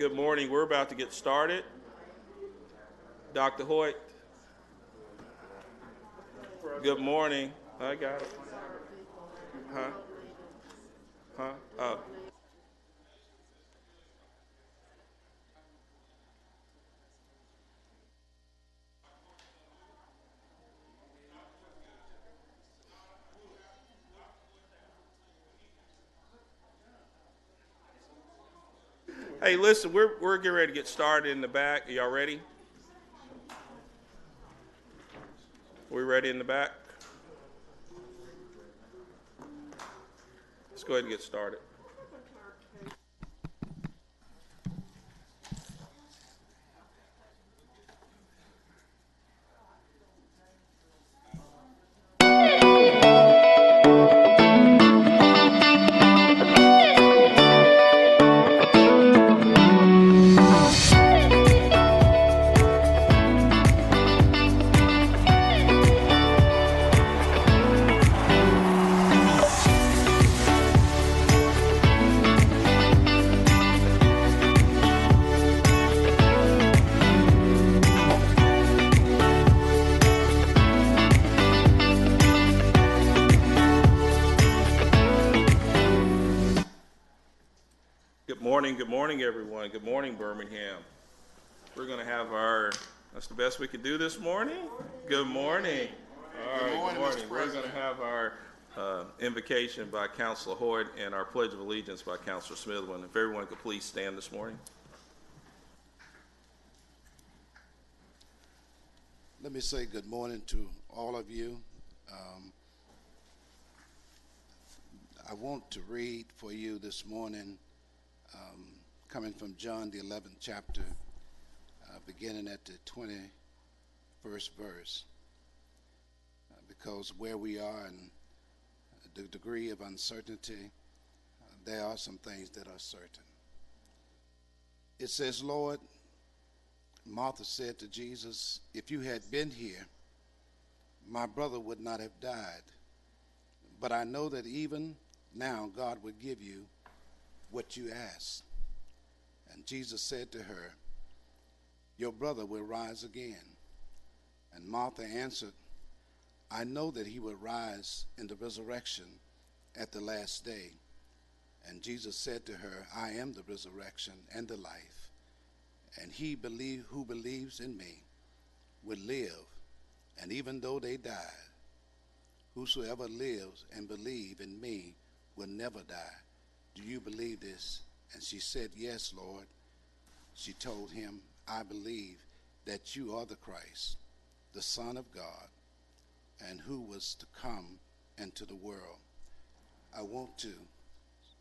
Good morning. We're about to get started. Dr. Hoyt. Good morning. I got it. Oh. Hey, listen, we're getting ready to get started in the back. Are y'all ready? We ready in the back? Let's go ahead and get started. Good morning, everyone. Good morning, Birmingham. We're going to have that's the best we could do this morning? Good morning. All right, good morning. We're going to have our invocation by Councilor Hoyt and our Pledge of Allegiance by Councilor Smithwin. If everyone could please stand this morning. Let me say good morning to all of you. I want to read for you this morning coming from John, the 11th chapter, beginning at the 21st verse, because where we are and the degree of uncertainty, there are some things that are certain. It says, Lord, Martha said to Jesus, if you had been here, my brother would not have died. But I know that even now God will give you what you ask. And Jesus said to her, your brother will rise again. And Martha answered, I know that he will rise in the resurrection at the last day. And Jesus said to her, I am the resurrection and the life. And he who believes in me will live, and even though they die, whosoever lives and believes in me will never die. Do you believe this? And she said, yes, Lord. She told him, I believe that you are the Christ, the Son of God, and who was to come into the world. I want to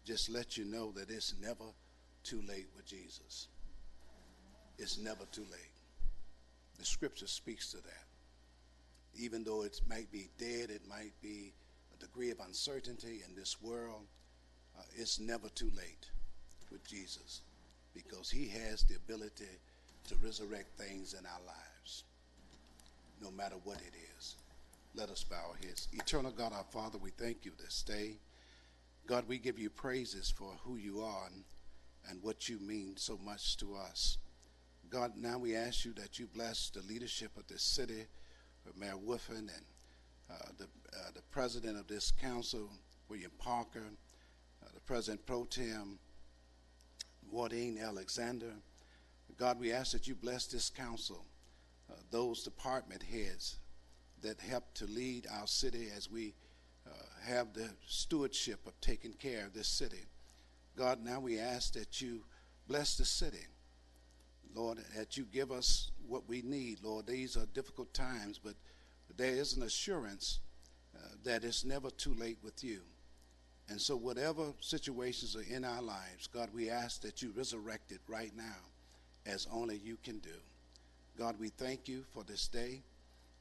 just let you know that it's never too late with Jesus. It's never too late. The scripture speaks to that. Even though it might be dead, it might be a degree of uncertainty in this world, it's never too late with Jesus, because he has the ability to resurrect things in our lives, no matter what it is. Let us bow our heads. Eternal God, our Father, we thank you this day. God, we give you praises for who you are and what you mean so much to us. God, now we ask you that you bless the leadership of this city, Mayor Woofin, and the president of this council, William Parker, the president pro tem, Wardine Alexander. God, we ask that you bless this council, those department heads that help to lead our city as we have the stewardship of taking care of this city. God, now we ask that you bless the city. Lord, that you give us what we need. Lord, these are difficult times, but there is an assurance that it's never too late with you. And so whatever situations are in our lives, God, we ask that you resurrect it right now as only you can do. God, we thank you for this day.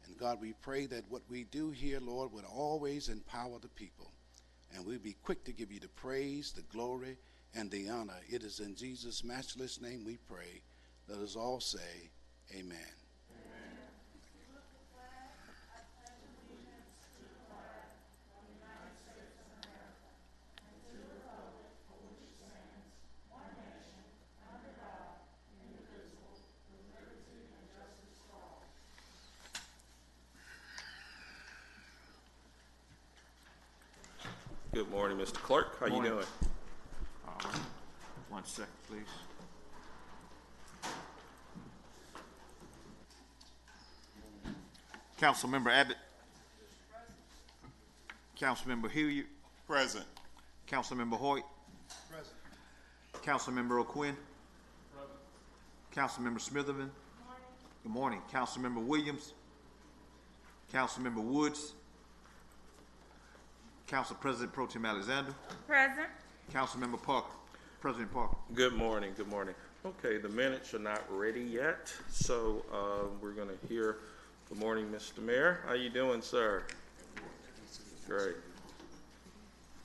And God, we pray that what we do here, Lord, would always empower the people. And we'll be quick to give you the praise, the glory, and the honor. It is in Jesus' matchless name we pray. Let us all say, amen. Good morning, Mr. Clerk. How you Morning. doing? All right. 1 second, please. Councilmember Abbott. Councilmember Hilliard. Present. Councilmember Hoyt. Present. Councilmember O'Quinn. Councilmember Smitherman. Good morning. Councilmember Williams. Councilmember Woods. Council President Pro Tem Alexander. Present. Councilmember Parker. President Parker. Good morning. Good morning. Okay, the minutes are not ready yet, so we're going to hear. Good morning, Mr. Mayor. How you doing, sir? Great.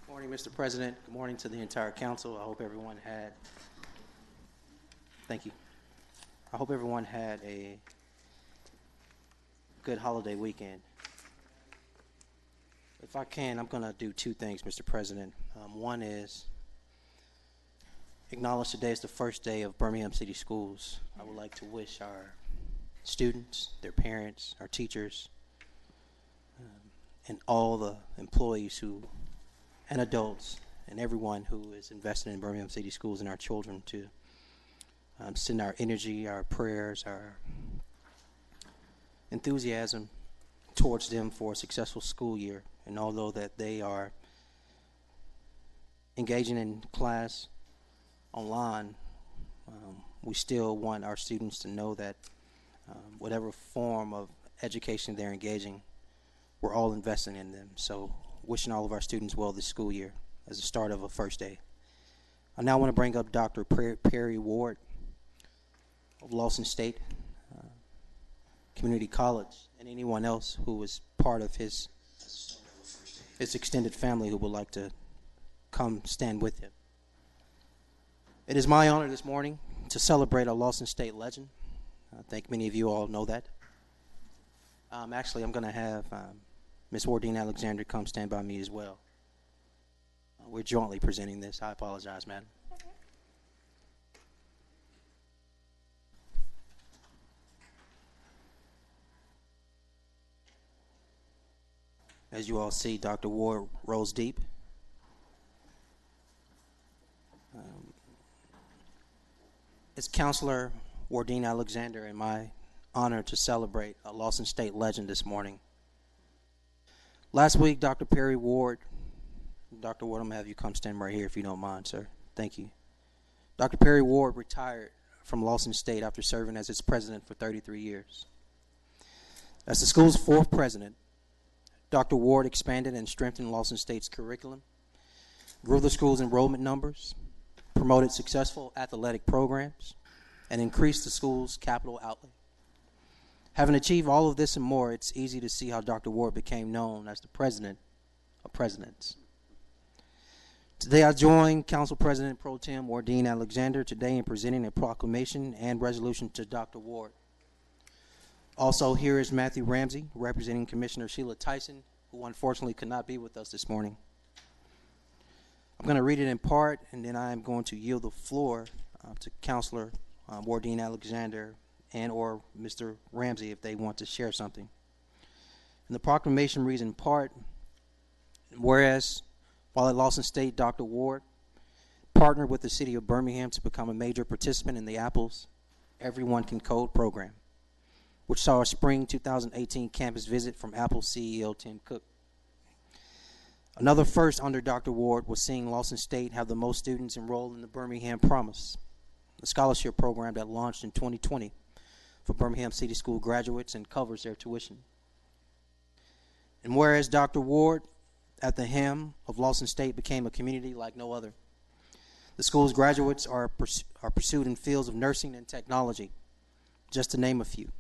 Good morning, Mr. President. Good morning to the entire council. I hope everyone had, thank you. I hope everyone had a good holiday weekend. If I can, I'm going to do two things, Mr. President. One is acknowledge today is the first day of Birmingham City Schools. I would like to wish our students, their parents, our teachers, and all the employees and adults and everyone who is invested in Birmingham City Schools and our children to send our energy, our prayers, our enthusiasm towards them for a successful school year. And although that they are engaging in class online, we still want our students to know that whatever form of education they're engaging, we're all investing in them. So wishing all of our students well this school year as the start of a first day. I now want to bring up Dr. Perry Ward of Lawson State Community College and anyone else who was part of his extended family who would like to come stand with him. It is my honor this morning to celebrate a Lawson State legend. I think many of you all know that. Actually, I'm going to have Ms. Wardine Alexander come stand by me as well. We're jointly presenting this. I apologize, madam. As you all see, Dr. Ward rolls deep. It's Counselor Wardine Alexander and my honor to celebrate a Lawson State legend this morning. Last week, Dr. Perry Ward, Dr. Ward, I'm going to have you come stand right here if you don't mind, sir. Thank you. Dr. Perry Ward retired from Lawson State after serving as its president for 33 years. As the school's fourth president, Dr. Ward expanded and strengthened Lawson State's curriculum, grew the school's enrollment numbers, promoted successful athletic programs, and increased the school's capital outlay. Having achieved all of this and more, it's easy to see how Dr. Ward became known as the president of presidents. Today I join Council President Pro Tem Wardine Alexander today in presenting a proclamation and resolution to Dr. Ward. Also here is Matthew Ramsey, representing Commissioner Sheila Tyson, who unfortunately could not be with us this morning. I'm going to read it in part, and then I am going to yield the floor to Councilor Wardine Alexander and or Mr. Ramsey if they want to share something. And the proclamation reads in part, whereas while at Lawson State, Dr. Ward partnered with the city of Birmingham to become a major participant in the Apple's Everyone Can Code program, which saw a spring 2018 campus visit from Apple CEO Tim Cook. Another first under Dr. Ward was seeing Lawson State have the most students enrolled in the Birmingham Promise, a scholarship program that launched in 2020 for Birmingham City School graduates and covers their tuition. And whereas Dr. Ward, at the helm of Lawson State, became a community like no other, the school's graduates are pursued in fields of nursing and technology, just to name a few.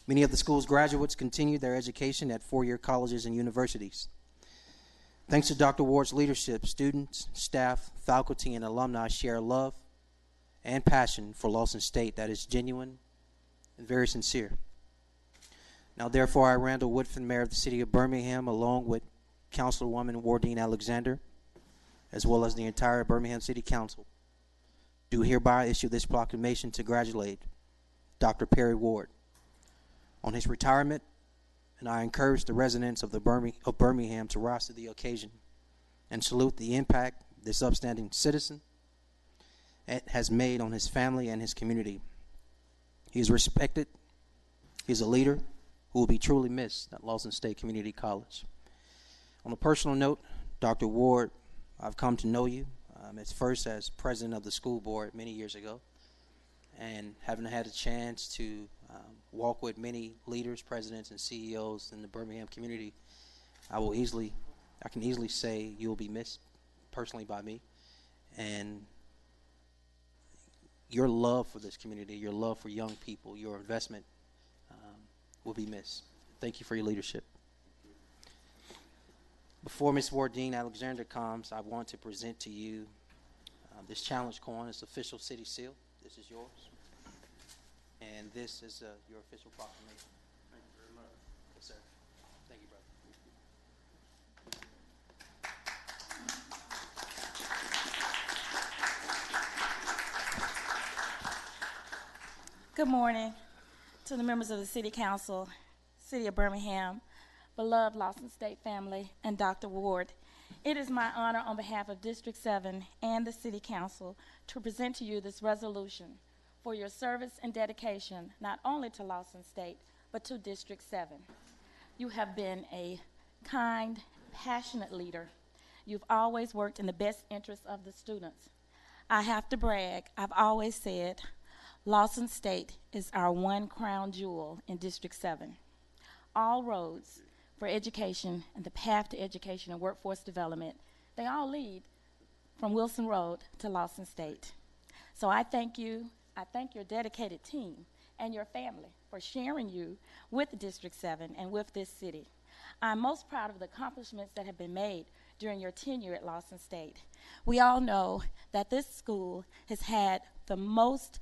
Many of the school's graduates continue their education at four-year colleges and universities. Thanks to Dr. Ward's leadership, students, staff, faculty, and alumni share love and passion for Lawson State that is genuine and very sincere. Now, therefore, I, Randall Woodfin, Mayor of the City of Birmingham, along with Councilwoman Wardine Alexander, as well as the entire Birmingham City Council, do hereby issue this proclamation to congratulate Dr. Perry Ward on his retirement, and I encourage the residents of Birmingham to rise to the occasion and salute the impact this upstanding citizen has made on his family and his community. He is respected. He is a leader who will be truly missed at Lawson State Community College. On a personal note, Dr. Ward, I've come to know you at first as president of the school board many years ago, and having had a chance to walk with many leaders, presidents, and CEOs in the Birmingham community, I can easily say you will be missed personally by me, and your love for this community, your love for young people, your investment will be missed. Thank you for your leadership. Before Ms. Wardine Alexander comes, I want to present to you this challenge coin, this official city seal. This is yours. And this is your official proclamation. Thank you very much. Yes, sir. Thank you, brother. Good morning to the members of the City Council, City of Birmingham, beloved Lawson State family, and Dr. Ward. It is my honor on behalf of District 7 and the City Council to present to you this resolution for your service and dedication not only to Lawson State, but to District 7. You have been a kind, passionate leader. You've always worked in the best interest of the students. I have to brag, I've always said, Lawson State is our one crown jewel in District 7. All roads for education and the path to education and workforce development, they all lead from Wilson Road to Lawson State. So I thank you, I thank your dedicated team and your family for sharing you with District 7 and with this city. I'm most proud of the accomplishments that have been made during your tenure at Lawson State. We all know that this school has had the most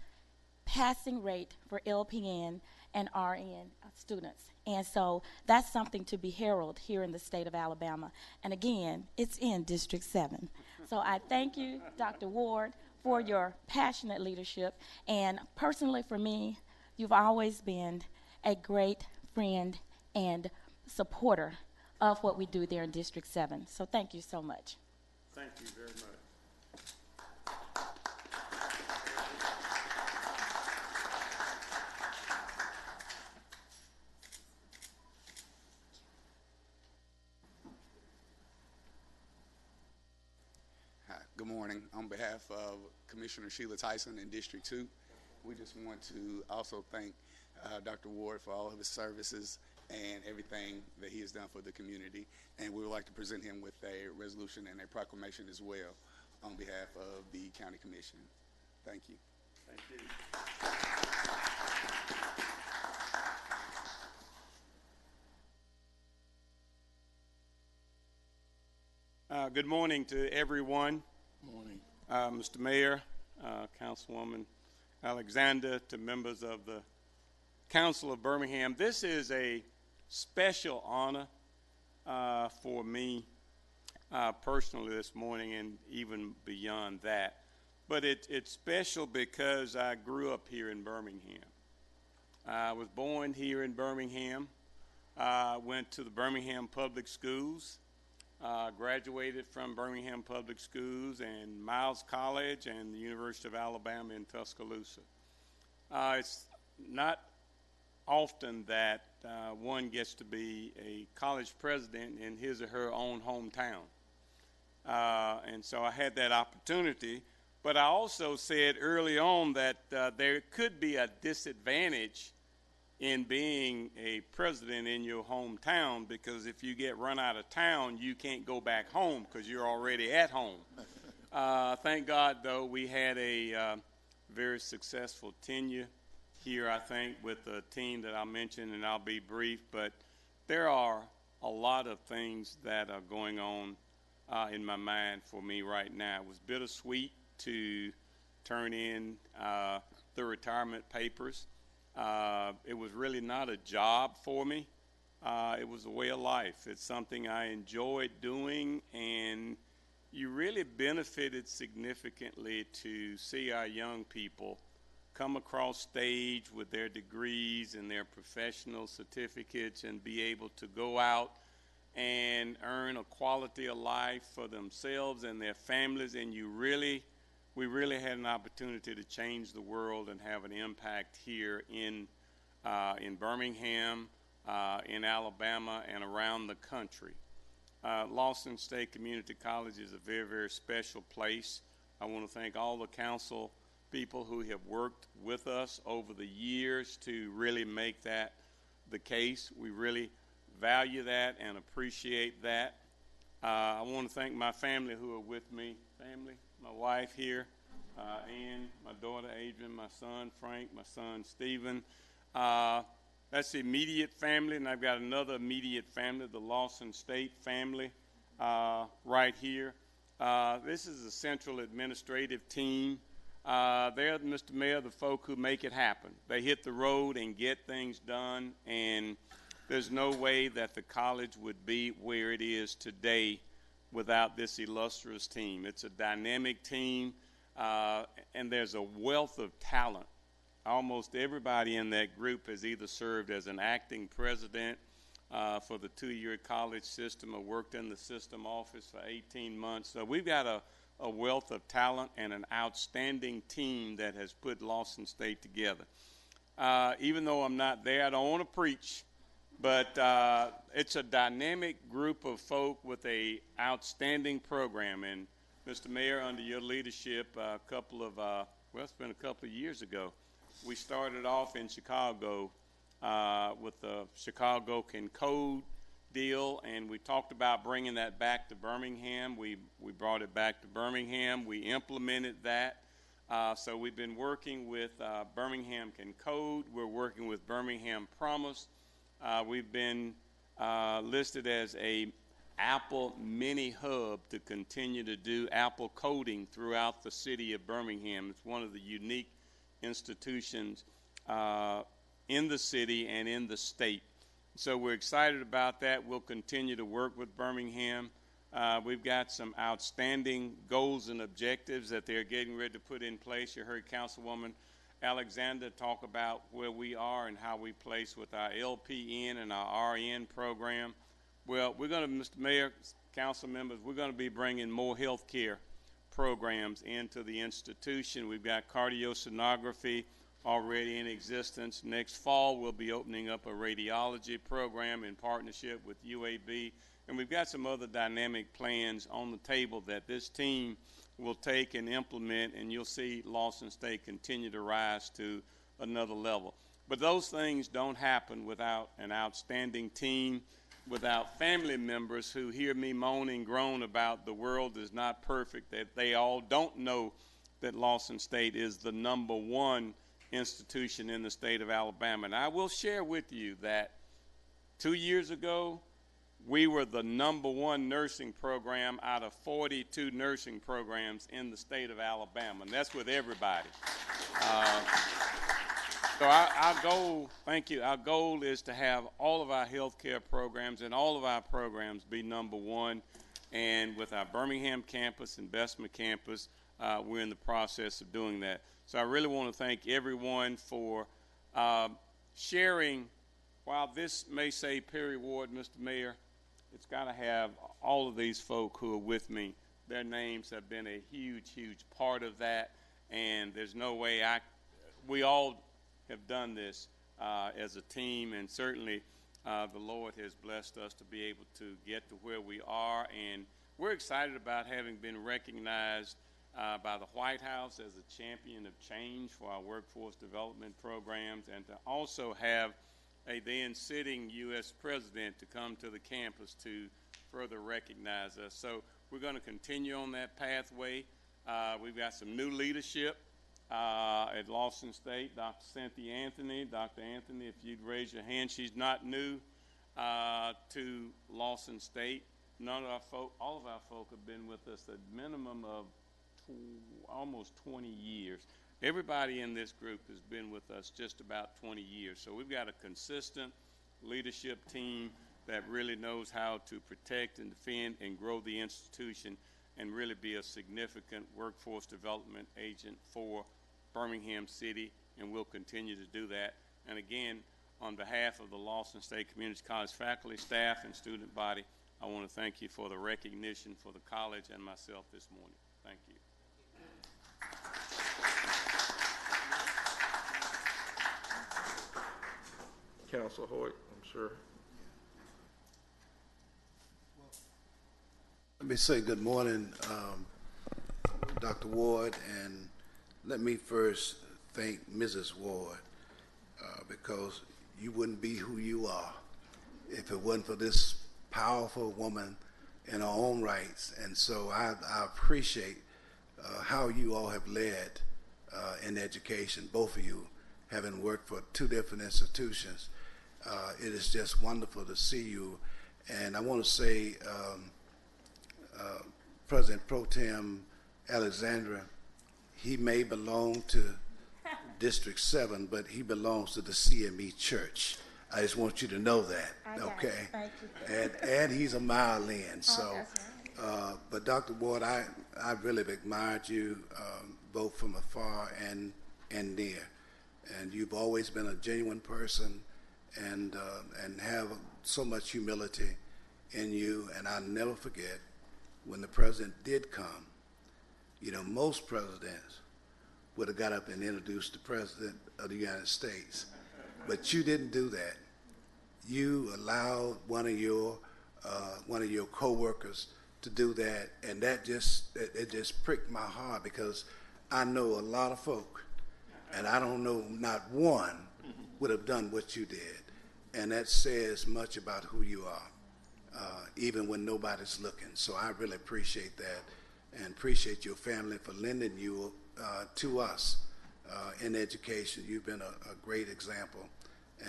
passing rate for LPN and RN students. And so that's something to be heralded here in the state of Alabama. And again, it's in District 7. So I thank you, Dr. Ward, for your passionate leadership. And personally for me, you've always been a great friend and supporter of what we do there in District 7. So thank you so much. Thank you very much. Hi, good morning. On behalf of Commissioner Sheila Tyson in District 2, we just want to also thank Dr. Ward for all of his services and everything that he has done for the community. And we would like to present him with a resolution and a proclamation as well on behalf of the County Commission. Thank you. Thank you. Good morning to everyone. Morning. Mr. Mayor, Councilwoman Alexander, to members of the Council of Birmingham. This is a special honor for me personally this morning and even beyond that. But it's special because I grew up here in Birmingham. I was born here in Birmingham, went to the Birmingham Public Schools, graduated from Birmingham Public Schools and Miles College and the University of Alabama in Tuscaloosa. It's not often that one gets to be a college president in his or her own hometown. And so I had that opportunity. But I also said early on that there could be a disadvantage in being a president in your hometown, because if you get run out of town, you can't go back home because you're already at home. Thank God, though, we had a very successful tenure here, I think, with the team that I mentioned, and I'll be brief, but there are a lot of things that are going on in my mind for me right now. It was bittersweet to turn in the retirement papers. It was really not a job for me. It was a way of life. It's something I enjoyed doing, and you really benefited significantly to see our young people come across stage with their degrees and their professional certificates and be able to go out and earn a quality of life for themselves and their families, and we really had an opportunity to change the world and have an impact here in Birmingham, in Alabama, and around the country. Lawson State Community College is a very, very special place. I want to thank all the council people who have worked with us over the years to really make that the case. We really value that and appreciate that. I want to thank my family who are with me. Family, my wife here, Ann, my daughter Adrian, my son Frank, my son Stephen. That's the immediate family, and I've got another immediate family, the Lawson State family, right here. This is the central administrative team. They're, Mr. Mayor, the folk who make it happen. They hit the road and get things done, and there's no way that the college would be where it is today without this illustrious team. It's a dynamic team, and there's a wealth of talent. Almost everybody in that group has either served as an acting president for the two-year college system or worked in the system office for 18 months. So we've got a wealth of talent and an outstanding team that has put Lawson State together. Even though I'm not there, I don't want to preach, but it's a dynamic group of folk with a outstanding program. And Mr. Mayor, under your leadership, it's been a couple of years ago, we started off in Chicago with the Chicago Can Code deal, and we talked about bringing that back to Birmingham. We brought it back to Birmingham. We implemented that. So we've been working with Birmingham Can Code. We're working with Birmingham Promise. We've been listed as a Apple mini hub to continue to do Apple coding throughout the city of Birmingham. It's one of the unique institutions in the city and in the state. So we're excited about that. We'll continue to work with Birmingham. We've got some outstanding goals and objectives that they're getting ready to put in place. You heard Councilwoman Alexander talk about where we are and how we place with our LPN and our RN program. Well, we're going to, Mr. Mayor, council members, we're going to be bringing more health care programs into the institution. We've got cardiosonography already in existence. Next fall, we'll be opening up a radiology program in partnership with UAB. And we've got some other dynamic plans on the table that this team will take and implement, and you'll see Lawson State continue to rise to another level. But those things don't happen without an outstanding team, without family members who hear me moan and groan about the world is not perfect, that they all don't know that Lawson State is the #1 institution in the state of Alabama. And I will share with you that 2 years ago, we were the #1 nursing program out of 42 nursing programs in the state of Alabama, and that's with everybody. So our goal, thank you, our goal is to have all of our health care programs and all of our programs be #1. And with our Birmingham campus and Bessemer campus, we're in the process of doing that. So I really want to thank everyone for sharing. While this may say Perry Ward, Mr. Mayor, it's got to have all of these folk who are with me. Their names have been a huge, huge part of that, and there's no way we all have done this as a team, and certainly the Lord has blessed us to be able to get to where we are, and we're excited about having been recognized by the White House as a champion of change for our workforce development programs, and to also have a then sitting U.S. president to come to the campus to further recognize us. So we're going to continue on that pathway. We've got some new leadership at Lawson State. Dr. Cynthia Anthony. Dr. Anthony, if you'd raise your hand. She's not new to Lawson State. All of our folk have been with us a minimum of almost 20 years. Everybody in this group has been with us just about 20 years. So we've got a consistent leadership team that really knows how to protect and defend and grow the institution and really be a significant workforce development agent for Birmingham City, and we'll continue to do that. And again, on behalf of the Lawson State Community College faculty, staff, and student body, I want to thank you for the recognition for the college and myself this morning. Thank you. Councilor Hoyt, I'm sure. Let me say good morning, Dr. Ward, and let me first thank Mrs. Ward because you wouldn't be who you are if it wasn't for this powerful woman in her own rights. And so I appreciate how you all have led in education, both of you having worked for two different institutions. It is just wonderful to see you. And I want to say, President Pro Tem Alexandra, he may belong to District 7, but he belongs to the CME Church. I just want you to know that, okay? Thank you. And he's a mile in, so. But Dr. Ward, I really have admired you both from afar and near, and you've always been a genuine person, and have so much humility in you. And I'll never forget when the president did come. You know, most presidents would have got up and introduced the president of the United States, but you didn't do that. You allowed one of your co-workers to do that, and that just pricked my heart, because I know a lot of folk, and I don't know not one would have done what you did, and that says much about who you are, even when nobody's looking. So I really appreciate that, and appreciate your family for lending you to us in education. You've been a great example,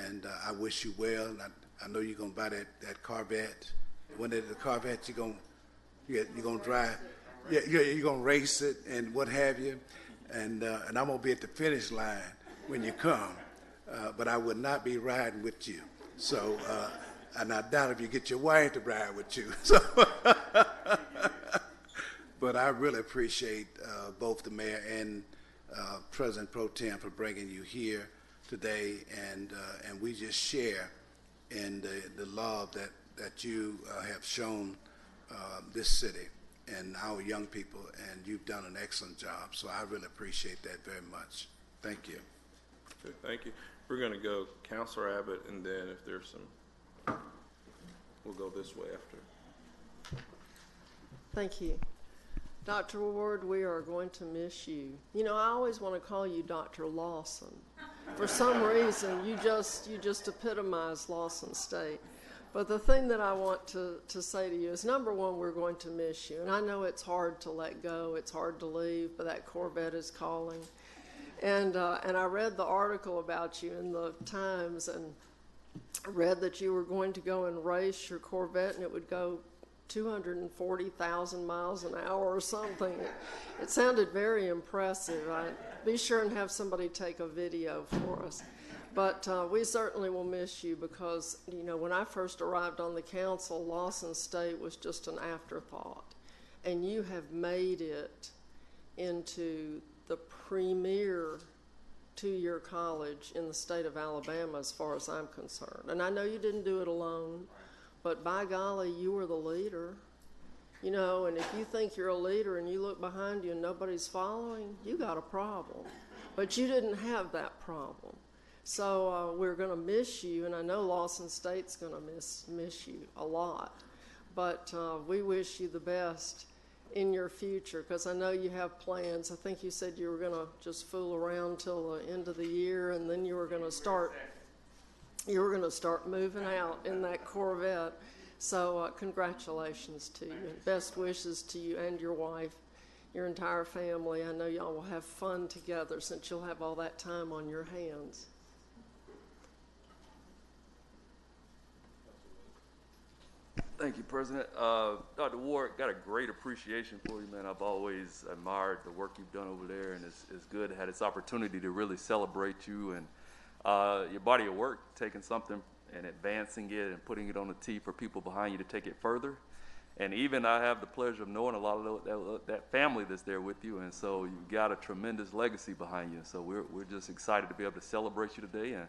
and I wish you well. And I know you're gonna buy that Corvette. When the Corvette you're gonna drive, you're gonna race it and what have you, and I'm gonna be at the finish line when you come, but I would not be riding with you. So, and I doubt if you get your wife to ride with you. So, but I really appreciate both the mayor and President Pro Tem for bringing you here today, and we just share in the love that you have shown this city and our young people, and you've done an excellent job. So I really appreciate that very much. Thank you. Okay, thank you. We're going to go Councilor Abbott, and then if there's some, we'll go this way after. Thank you. Dr. Ward, we are going to miss you. You know, I always want to call you Dr. Lawson. For some reason, you just epitomize Lawson State. But the thing that I want to say to you is, number one, we're going to miss you. And I know it's hard to let go, it's hard to leave, but that Corvette is calling. And I read the article about you in the Times, and I read that you were going to go and race your Corvette, and it would go 240,000 miles an hour or something. It sounded very impressive. I'd be sure and have somebody take a video for us. But we certainly will miss you, because, you know, when I first arrived on the council, Lawson State was just an afterthought. And you have made it into the premier two-year college in the state of Alabama, as far as I'm concerned. And I know you didn't do it alone, but by golly, you were the leader. You know, and if you think you're a leader and you look behind you and nobody's following, you got a problem. But you didn't have that problem. So we're going to miss you, and I know Lawson State's going to miss you a lot. But we wish you the best in your future, because I know you have plans. I think you said you were going to just fool around till the end of the year, and then you were going to start moving out in that Corvette. So congratulations to you. Best wishes to you and your wife, your entire family. I know y'all will have fun together, since you'll have all that time on your hands. Thank you, President. Dr. Ward, got a great appreciation for you, man. I've always admired the work you've done over there, and it's good to have this opportunity to really celebrate you and your body of work, taking something and advancing it and putting it on the tee for people behind you to take it further. And even I have the pleasure of knowing a lot of that family that's there with you, and so you've got a tremendous legacy behind you. So we're just excited to be able to celebrate you today, and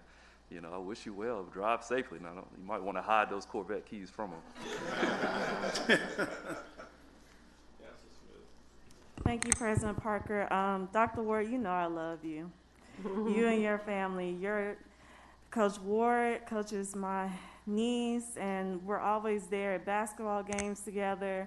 You know, I wish you well. Drive safely. Now, you might want to hide those Corvette keys from him. Thank you, President Parker. Dr. Ward, you know I love you. You and your family. Your Coach Ward coaches my niece, and we're always there at basketball games together.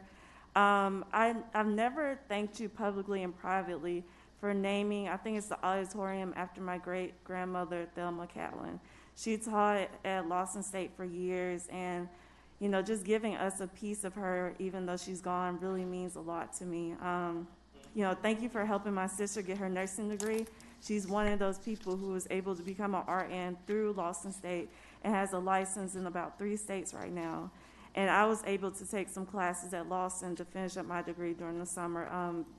I've never thanked you publicly and privately for naming, I think it's the auditorium after my great-grandmother, Thelma Catlin. She taught at Lawson State for years, and you know, just giving us a piece of her, even though she's gone, really means a lot to me. You know, thank you for helping my sister get her nursing degree. She's one of those people who was able to become an RN through Lawson State and has a license in about 3 states right now. And I was able to take some classes at Lawson to finish up my degree during the summer.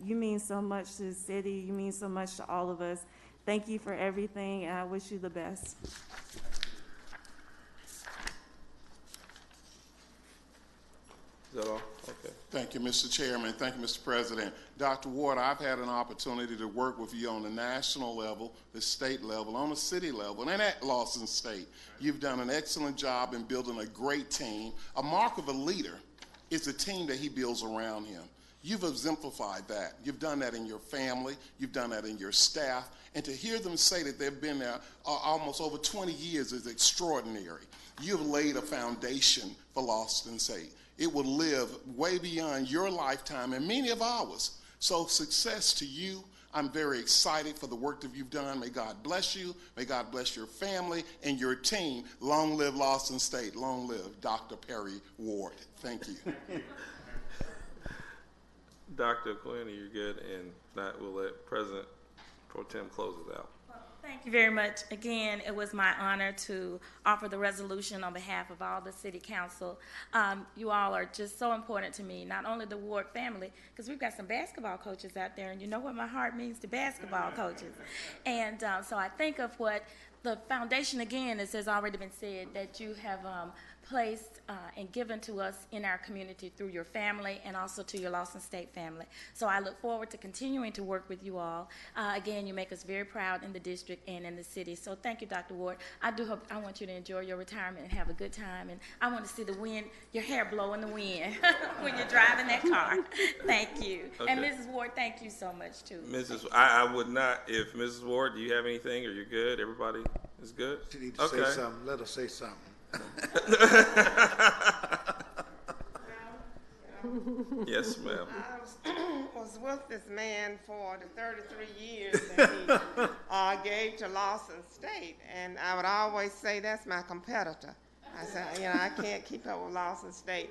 You mean so much to the city. You mean so much to all of us. Thank you for everything, and I wish you the best. Is that all? Okay. Thank you, Mr. Chairman. Thank you, Mr. President. Dr. Ward, I've had an opportunity to work with you on the national level, the state level, on the city level, and at Lawson State. You've done an excellent job in building a great team. A mark of a leader is the team that he builds around him. You've exemplified that. You've done that in your family. You've done that in your staff. And to hear them say that they've been there almost over 20 years is extraordinary. You've laid a foundation for Lawson State. It will live way beyond your lifetime and many of ours. So success to you. I'm very excited for the work that you've done. May God bless you. May God bless your family and your team. Long live Lawson State. Long live Dr. Perry Ward. Thank you. Dr. Quinn, you're good, and that will let President Pro Tem close it out. Thank you very much. Again, it was my honor to offer the resolution on behalf of all the city council. You all are just so important to me, not only the Ward family, because we've got some basketball coaches out there, and you know what my heart means to basketball coaches. And so I think of what the foundation, again, as has already been said, that you have placed and given to us in our community through your family and also to your Lawson State family. So I look forward to continuing to work with you all. Again, you make us very proud in the district and in the city. So thank you, Dr. Ward. I want you to enjoy your retirement and have a good time. And I want to see the wind, your hair blow in the wind when you're driving that car. Thank you. Okay. And Mrs. Ward, thank you so much, too. Mrs. I would not, if Mrs. Ward, do you have anything? Are you good? Everybody is good? She needs to say something. Let her say something. Yes, ma'am. I was with this man for the 33 years that he gave to Lawson State, and I would always say that's my competitor. I said, you know, I can't keep up with Lawson State.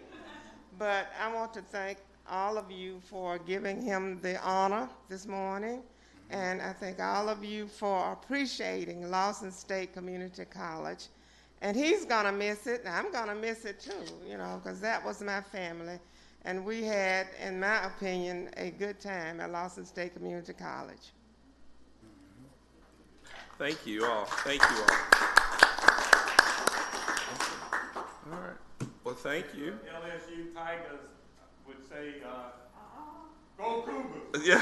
But I want to thank all of you for giving him the honor this morning, and I thank all of you for appreciating Lawson State Community College. And he's going to miss it, and I'm going to miss it too, you know, because that was my family. And we had, in my opinion, a good time at Lawson State Community College. Thank you all. Thank you all. All right. Well, thank you. LSU Tigers would say, go Cougars. Yeah.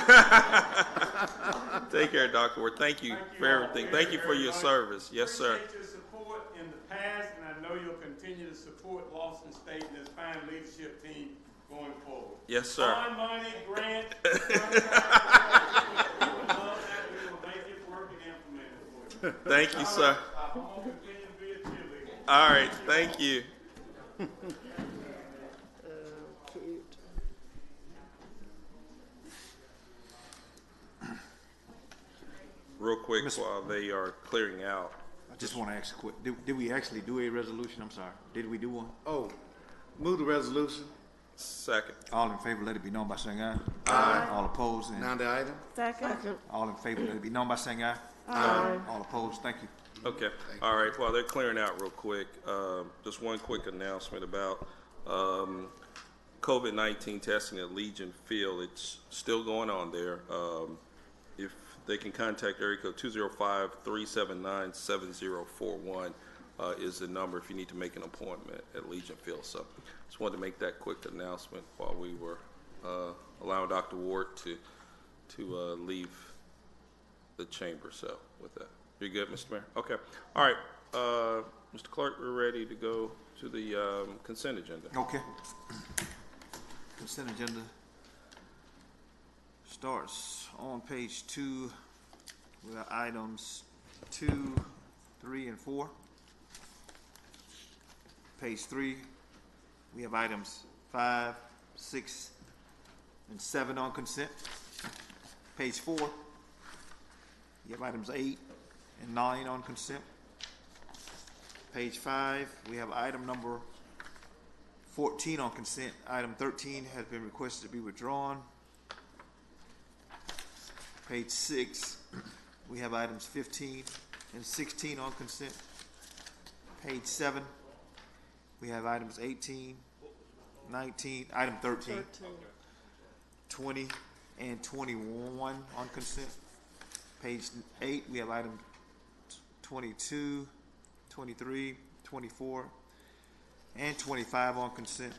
Take care, Dr. Ward. Thank you for everything. Thank you for your service. Yes, sir. Appreciate your support in the past, and I know you'll continue to support Lawson State and this fine leadership team going forward. Yes, sir. Bond money, grant, we will make it work and implement it for you. Thank you, sir. I'm going to continue to be a cheerleader. All right. Thank you. Cute. Real quick while they are clearing out. I just want to ask a quick, did we actually do a resolution? I'm sorry. Did we do one? Oh, move the resolution. Second. All in favor, let it be known by saying aye. Aye. All opposed? Now the item. Second. All in favor, let it be known by saying aye. Aye. All opposed? Thank you. Okay. All right. While they're clearing out real quick, just one quick announcement about COVID-19 testing at Legion Field. It's still going on there. If they can contact area code 205-379-7041 is the number if you need to make an appointment at Legion Field. So just wanted to make that quick announcement while we were allowing Dr. Ward to leave the chamber. So with that, you're good, Mr. Mayor? Okay. All right. Mr. Clerk, we're ready to go to the consent agenda. Okay. Consent agenda starts on page 2 with items 2, 3, and 4. Page 3, we have items 5, 6, and 7 on consent. Page 4, you have items 8 and 9 on consent. Page 5, we have item number 14 on consent. Item 13 has been requested to be withdrawn. Page 6, we have items 15 and 16 on consent. Page 7, we have items 18, 19, item 13, 20, and 21 on consent. Page 8, we have item 22, 23, 24, and 25 on consent.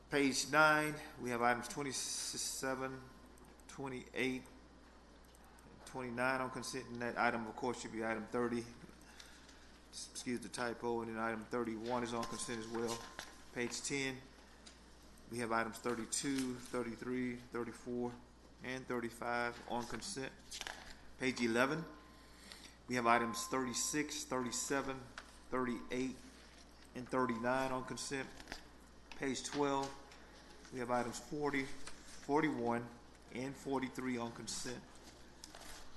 Page 9, we have items 27, 28, 29 on consent, and that item, of course, should be item 30. Excuse the typo, and then item 31 is on consent as well. Page 10, we have items 32, 33, 34, and 35 on consent. Page 11, we have items 36, 37, 38, and 39 on consent. Page 12, we have items 40, 41, and 43 on consent.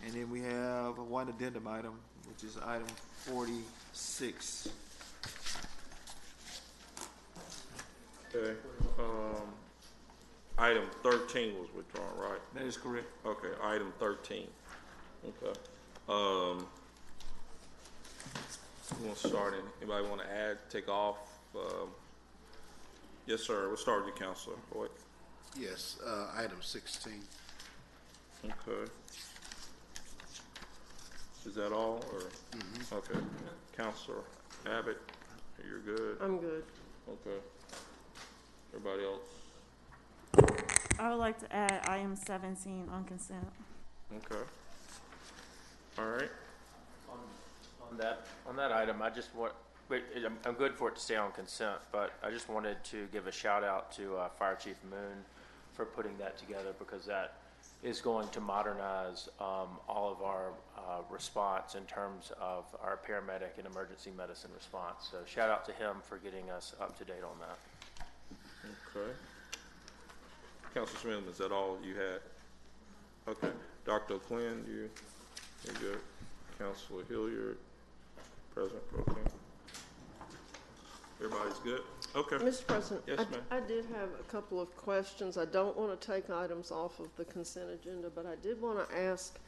And then we have one addendum item, which is item 46. Okay. Item 13 was withdrawn, right? That is correct. Okay, item 13. Okay. We want to start in. Anybody want to add, take off? Yes, sir. We'll start with you, Counselor. What? Yes, item 16. Okay. Is that all, or? Okay. Counselor Abbott, you're good? I'm good. Okay. Everybody else? I would like to add item 17 on consent. Okay. All right. On that item, I just want, I'm good for it to stay on consent, but I just wanted to give a shout out to Fire Chief Moon for putting that together, because that is going to modernize all of our response in terms of our paramedic and emergency medicine response. So shout out to him for getting us up to date on that. Okay. Councilor Smith, is that all you had? Okay. Dr. O'Quinn, you're good. Councilor Hilliard, President Pro Tem. Everybody's good? Okay. Mr. President, Yes, ma'am. I did have a couple of questions. I don't want to take items off of the consent agenda, but I did want to ask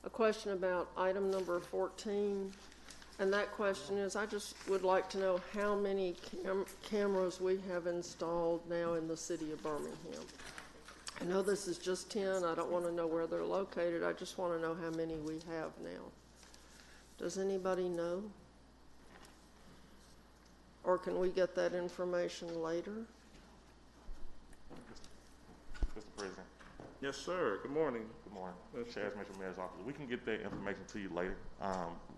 a question about item number 14. And that question is, I just would like to know how many cameras we have installed now in the city of Birmingham. I know this is just 10. I don't want to know where they're located. I just want to know how many we have now. Does anybody know? Or can we get that information later? Mr. President. Yes, sir. Good morning. Good morning. Sheriff's Metro Mayor's Office. We can get that information to you later.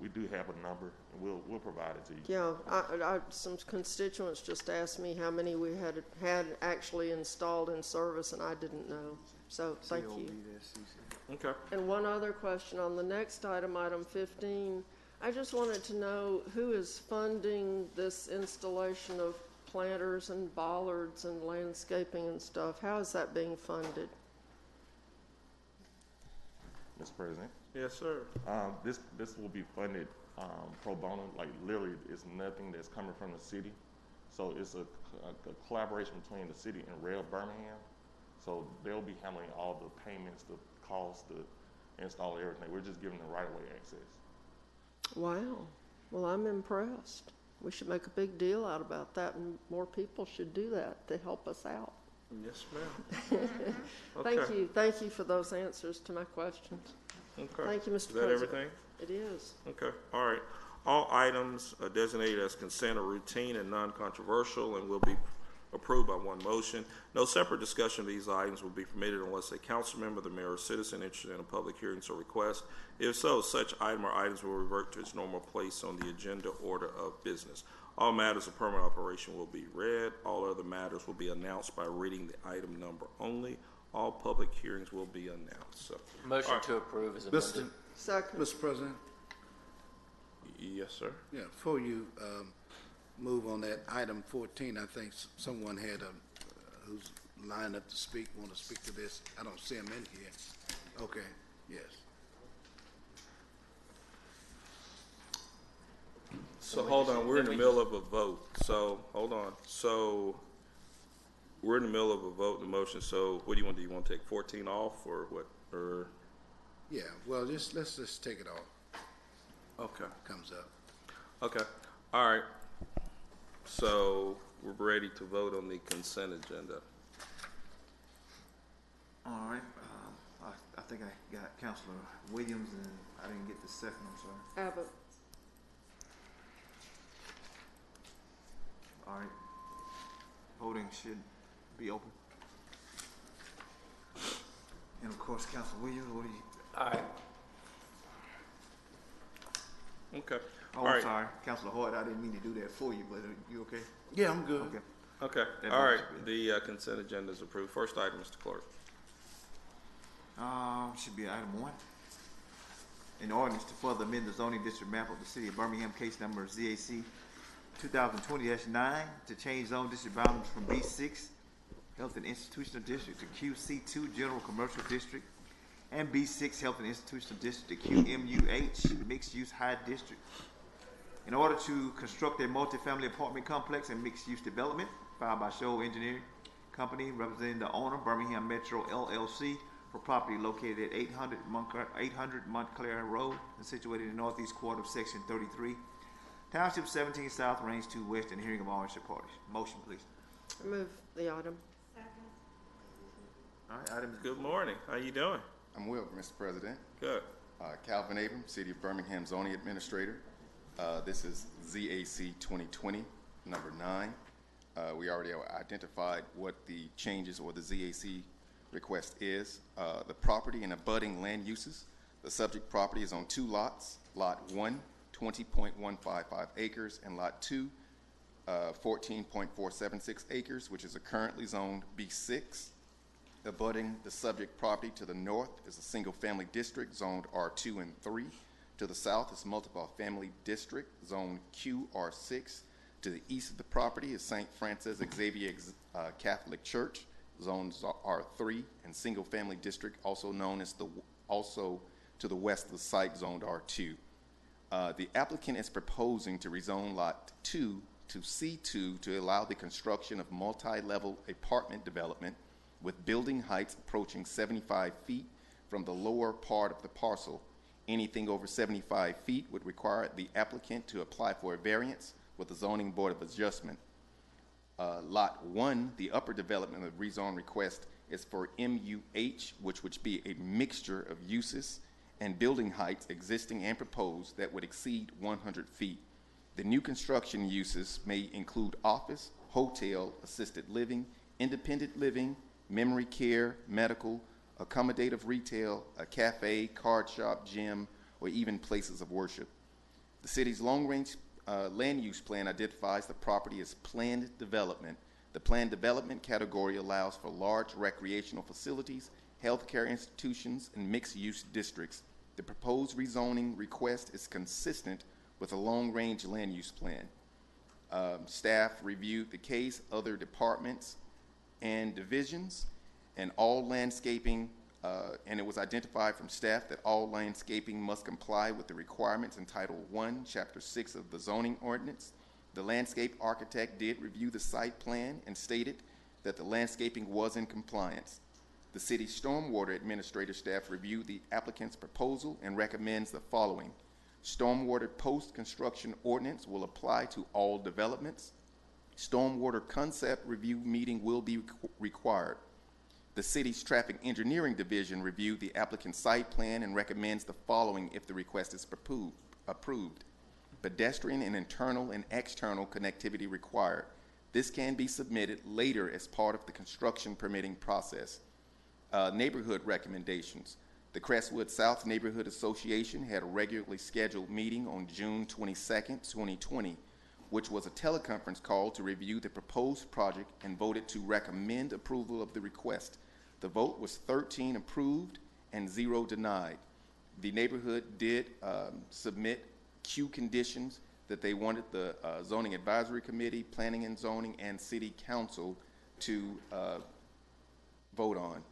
We do have a number, and we'll provide it to you. Yeah, some constituents just asked me how many we had actually installed in service, and I didn't know. So thank you. Okay. And one other question on the next item, item 15. I just wanted to know who is funding this installation of planters and bollards and landscaping and stuff. How is that being funded? Mr. President. Yes, sir. This will be funded pro bono. Like literally, it's nothing that's coming from the city. So it's a collaboration between the city and Rail Birmingham. So they'll be handling all the payments, the costs, the install everything. We're just giving them right-of-way access. Wow. Well, I'm impressed. We should make a big deal out about that, and more people should do that to help us out. Yes, ma'am. Okay. Thank you for those answers to my questions. Okay. Thank you, Mr. Is that President. everything? It is. Okay. All right. All items are designated as consent are routine and non-controversial and will be approved by one motion. No separate discussion of these items will be permitted unless a council member, the mayor, or citizen interested in a public hearing so request. If so, such item or items will revert to its normal place on the agenda order of business. All matters of permanent operation will be read. All other matters will be announced by reading the item number only. All public hearings will be announced. So, Motion to approve is amended. Second. Mr. President? yes, sir. Yeah, before you move on that, item 14, I think someone had who's lined up to speak, want to speak to this. I don't see him in here. Okay, yes. So hold on, we're in the middle of a vote. So hold on. So we're in the middle of a vote, the motion. So what do you want? Do you want to take 14 off or what? Or Yeah, well, let's just take it off. okay, Comes up. okay, all right. So we're ready to vote on the consent agenda. All right, I think I got Councilor Williams, and I didn't get the second, I'm sorry. Abbott. All right, voting should be open. And of course, Councilor Williams, what do you? Aye. Okay. Oh, all I'm right. sorry, Councilor Hoyt, I didn't mean to do that for you, but you okay? Yeah, I'm good. Okay. Okay. That All right. vote's The consent agenda is approved. First item, Mr. Clerk. Should be item 1. An ordinance to further amend the zoning district map of the city of Birmingham, case number ZAC 2020-9, to change zone district boundaries from B6, Health and Institutional District, to QC2, General Commercial District, and B6, Health and Institutional District, to QMUH, Mixed Use High District. In order to construct a multifamily apartment complex and mixed-use development, filed by Show Engineering Company, representing the owner, Birmingham Metro LLC, for property located at 800 Montclair Road and situated in the northeast quarter of Section 33, Township 17 South, Range 2 West, and hearing of all interested parties. Motion, please. I move the item. All right, item. Good morning. How you doing? I'm well, Mr. President. Good. Calvin Abram, City of Birmingham Zoning Administrator. This is ZAC 2020, number 9. We already identified what the changes or the ZAC request is. The property and abutting land uses. The subject property is on 2 lots. Lot 1, 20.155 acres, and Lot 2, 14.476 acres, which is currently zoned B6. Abutting the subject property to the north is a single-family district zoned R2 and 3. To the south is multiple family district zoned QR6. To the east of the property is St. Francis Xavier Catholic Church, zoned R3, and single-family district also known as also to the west of the site zoned R2. The applicant is proposing to rezone Lot 2 to C2 to allow the construction of multi-level apartment development with building heights approaching 75 feet from the lower part of the parcel. Anything over 75 feet would require the applicant to apply for a variance with the Zoning Board of Adjustment. Lot 1, the upper development of the rezone request, is for MUH, which would be a mixture of uses and building heights existing and proposed that would exceed 100 feet. The new construction uses may include office, hotel, assisted living, independent living, memory care, medical, accommodative retail, a cafe, card shop, gym, or even places of worship. The city's long-range land use plan identifies the property as planned development. The planned development category allows for large recreational facilities, healthcare institutions, and mixed-use districts. The proposed rezoning request is consistent with a long-range land use plan. Staff reviewed the case, other departments and divisions, and all landscaping, and it was identified from staff that all landscaping must comply with the requirements in Title I, Chapter 6 of the zoning ordinance. The landscape architect did review the site plan and stated that the landscaping was in compliance. The city stormwater administrative staff reviewed the applicant's proposal and recommends the following. Stormwater post-construction ordinance will apply to all developments. Stormwater concept review meeting will be required. The city's traffic engineering division reviewed the applicant's site plan and recommends the following if the request is approved. Pedestrian and internal and external connectivity required. This can be submitted later as part of the construction permitting process. Neighborhood recommendations. The Crestwood South Neighborhood Association had a regularly scheduled meeting on June 22nd, 2020, which was a teleconference call to review the proposed project and voted to recommend approval of the request. The vote was 13 approved and 0 denied. The neighborhood did submit Q conditions that they wanted the Zoning Advisory Committee, Planning and Zoning, and City Council to vote on.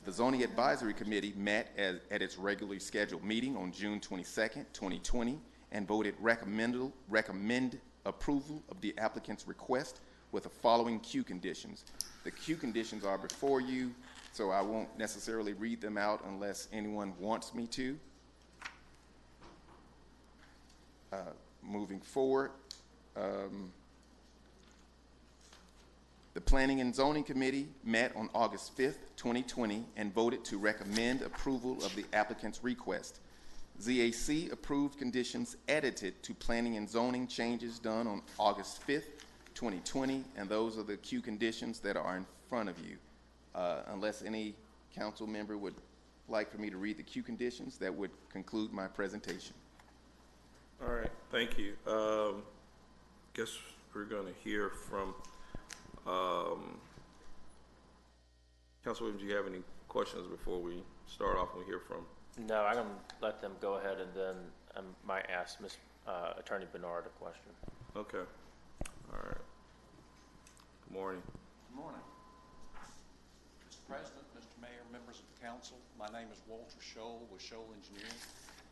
The Zoning Advisory Committee met at its regularly scheduled meeting on June 22nd, 2020, and voted recommend approval of the applicant's request with the following Q conditions. The Q conditions are before you, so I won't necessarily read them out unless anyone wants me to. Moving forward, the Planning and Zoning Committee met on August 5th, 2020, and voted to recommend approval of the applicant's request. ZAC approved conditions edited to Planning and Zoning changes done on August 5th, 2020, and those are the Q conditions that are in front of you. Unless any council member would like for me to read the Q conditions, that would conclude my presentation. All right, thank you. Guess we're going to hear from Councilwoman. Do you have any questions before we start off and we hear from? No, I'm going to let them go ahead, and then I might ask Attorney Bernard a question. Okay. All right. Good morning. Good morning. Mr. President, Mr. Mayor, members of the council, my name is Walter Scholl with Scholl Engineering.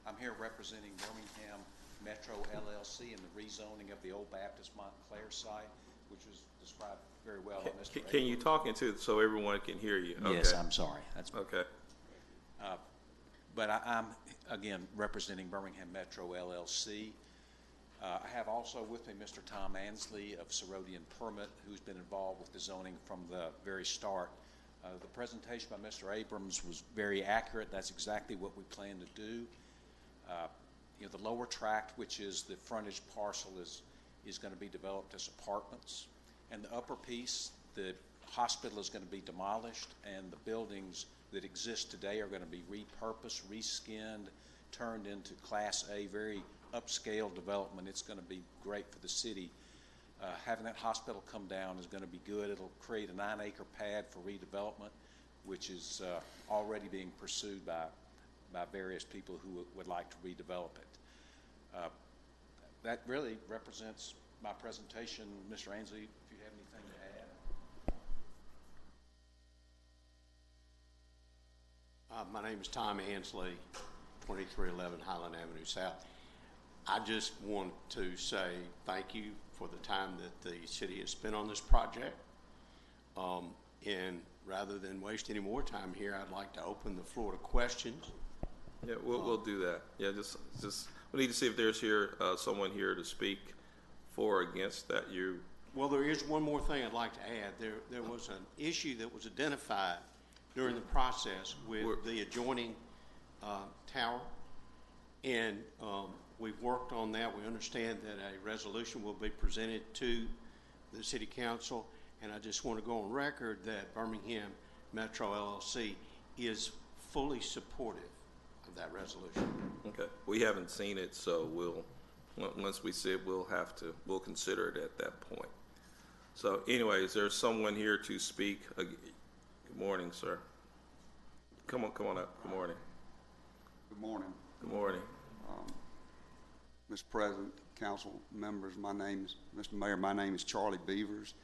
I'm here representing Birmingham Metro LLC and the rezoning of the old Baptist Montclair site, which was described very well by Mr. Can you talk into it so everyone can hear you? Okay. Yes, I'm sorry. That's okay. But I'm, again, representing Birmingham Metro LLC. I have also with me Mr. Tom Ansley of Cerodian Permit, who's been involved with the zoning from the very start. The presentation by Mr. Abrams was very accurate. That's exactly what we plan to do. You know, the lower tract, which is the frontage parcel, is going to be developed as apartments. And the upper piece, the hospital is going to be demolished, and the buildings that exist today are going to be repurposed, reskinned, turned into Class A, very upscale development. It's going to be great for the city. Having that hospital come down is going to be good. It'll create a 9-acre pad for redevelopment, which is already being pursued by various people who would like to redevelop it. That really represents my presentation. Mr. Ansley, if you have anything to add. My name is Tom Ansley, 2311 Highland Avenue South. I just want to say thank you for the time that the city has spent on this project. And rather than waste any more time here, I'd like to open the floor to questions. Yeah, we'll do that. Yeah, just we need to see if there's someone here to speak for or against that. Well, there is one more thing I'd like to add. There was an issue that was identified during the process with the adjoining tower, and we've worked on that. We understand that a resolution will be presented to the City Council, and I just want to go on record that Birmingham Metro LLC is fully supportive of that resolution. Okay. We haven't seen it, so once we see it, we'll consider it at that point. So anyway, is there someone here to speak? Good morning, sir. Come on up. Good morning. Good morning. Good morning. Mr. President, council members, Mr. Mayor, my name is Charlie Beavers,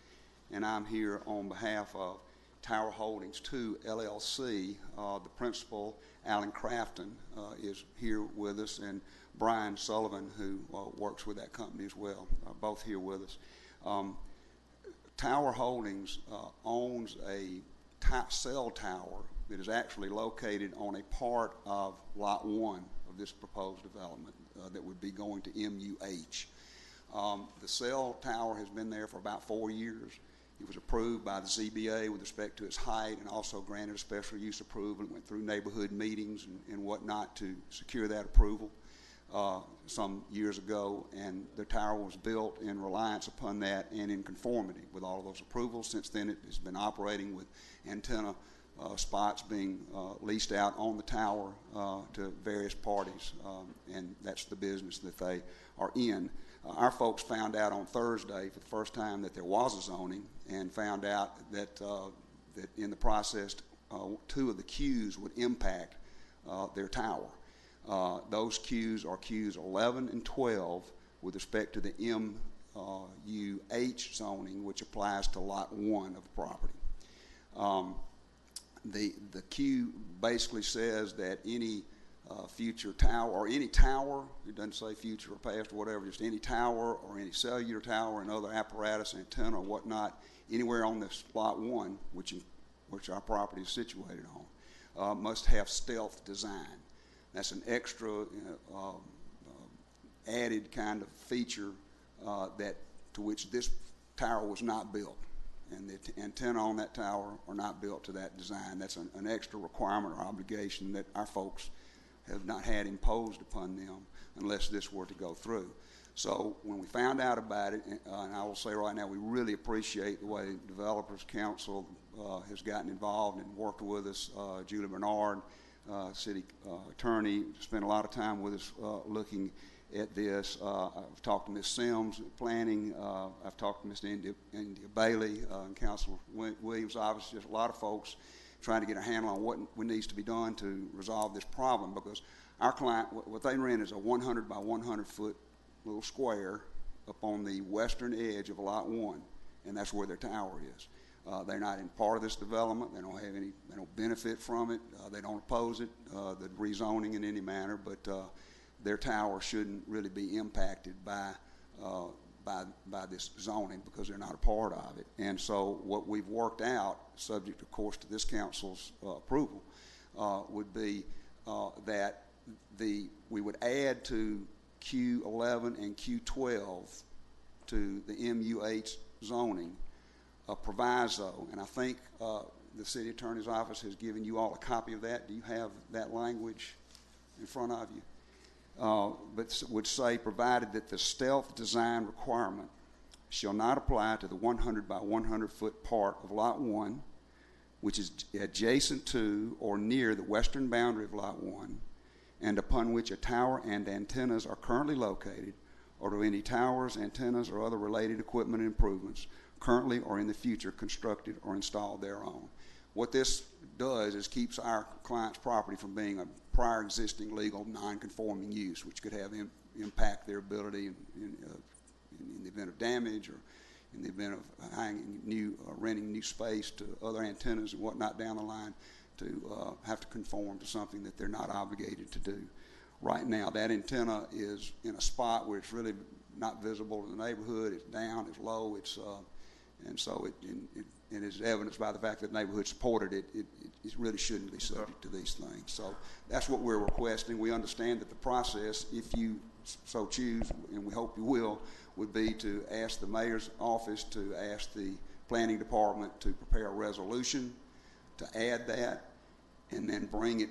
and I'm here on behalf of Tower Holdings 2 LLC. The principal, Alan Crafton, is here with us, and Brian Sullivan, who works with that company as well, are both here with us. Tower Holdings owns a cell tower that is actually located on a part of Lot 1 of this proposed development that would be going to MUH. The cell tower has been there for about 4 years. It was approved by the ZBA with respect to its height and also granted a special use approval. It went through neighborhood meetings and whatnot to secure that approval. some years ago, and the tower was built in reliance upon that and in conformity with all of those approvals. Since then, it has been operating with antenna spots being leased out on the tower to various parties, and that's the business that they are in. Our folks found out on Thursday for the first time that there was a zoning, and found out that that in the process, 2 of the queues would impact their tower. Those queues are queues 11 and 12 with respect to the MUH zoning, which applies to lot 1 of the property. The queue basically says that any future tower, or any tower, it doesn't say future or past or whatever, just any tower or any cellular tower and other apparatus, antenna or whatnot, anywhere on this lot 1, which our property is situated on, must have stealth design. That's an extra added kind of feature that to which this tower was not built, and the antenna on that tower are not built to that design. That's an extra requirement or obligation that our folks have not had imposed upon them unless this were to go through. So when we found out about it, and I will say right now, we really appreciate the way Developers Council has gotten involved and worked with us. Julie Bernard, city attorney, spent a lot of time with us looking at this. I've talked to Ms. Sims at planning. I've talked to Ms. India Bailey and Councilor Williams. Obviously, just a lot of folks trying to get a handle on what needs to be done to resolve this problem, because our client, what they rent is a 100 by 100 foot little square up on the western edge of lot 1, and that's where their tower is. They're not in part of this development. They don't benefit from it. They don't oppose it, the rezoning in any manner, but their tower shouldn't really be impacted by this zoning because they're not a part of it. And so what we've worked out, subject of course to this council's approval, would be that we would add to Q11 and Q12 to the MUH zoning a proviso, and I think the city attorney's office has given you all a copy of that. Do you have that language in front of you? But would say, provided that the stealth design requirement shall not apply to the 100 by 100 foot part of lot 1, which is adjacent to or near the western boundary of lot 1, and upon which a tower and antennas are currently located, or to any towers, antennas, or other related equipment improvements currently or in the future constructed or installed thereon. What this does is keeps our client's property from being a prior existing legal non-conforming use, which could have impact their ability in the event of damage, or in the event of renting new space to other antennas and whatnot down the line, to have to conform to something that they're not obligated to do. Right now, that antenna is in a spot where it's really not visible to the neighborhood. It's down, it's low, and so it is evidenced by the fact that the neighborhood supported it. It really shouldn't be subject to these things. So that's what we're requesting. We understand that the process, if you so choose, and we hope you will, would be to ask the mayor's office to ask the planning department to prepare a resolution to add that, and then bring it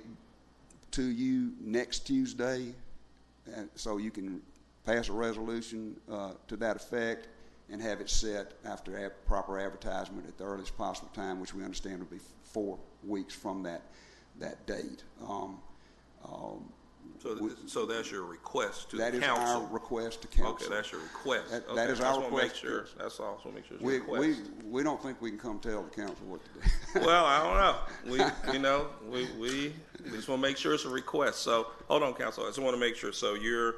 to you next Tuesday, so you can pass a resolution to that effect and have it set after proper advertisement at the earliest possible time, which we understand will be 4 weeks from that date. So that's your request to the council? That is our request to council. Okay, that's your request. That is our request. Make sure. That's all. So make sure it's your request. We don't think we can come tell the council what to do. Well, I don't know. We just want to make sure it's a request. So hold on, council. I just want to make sure. So you're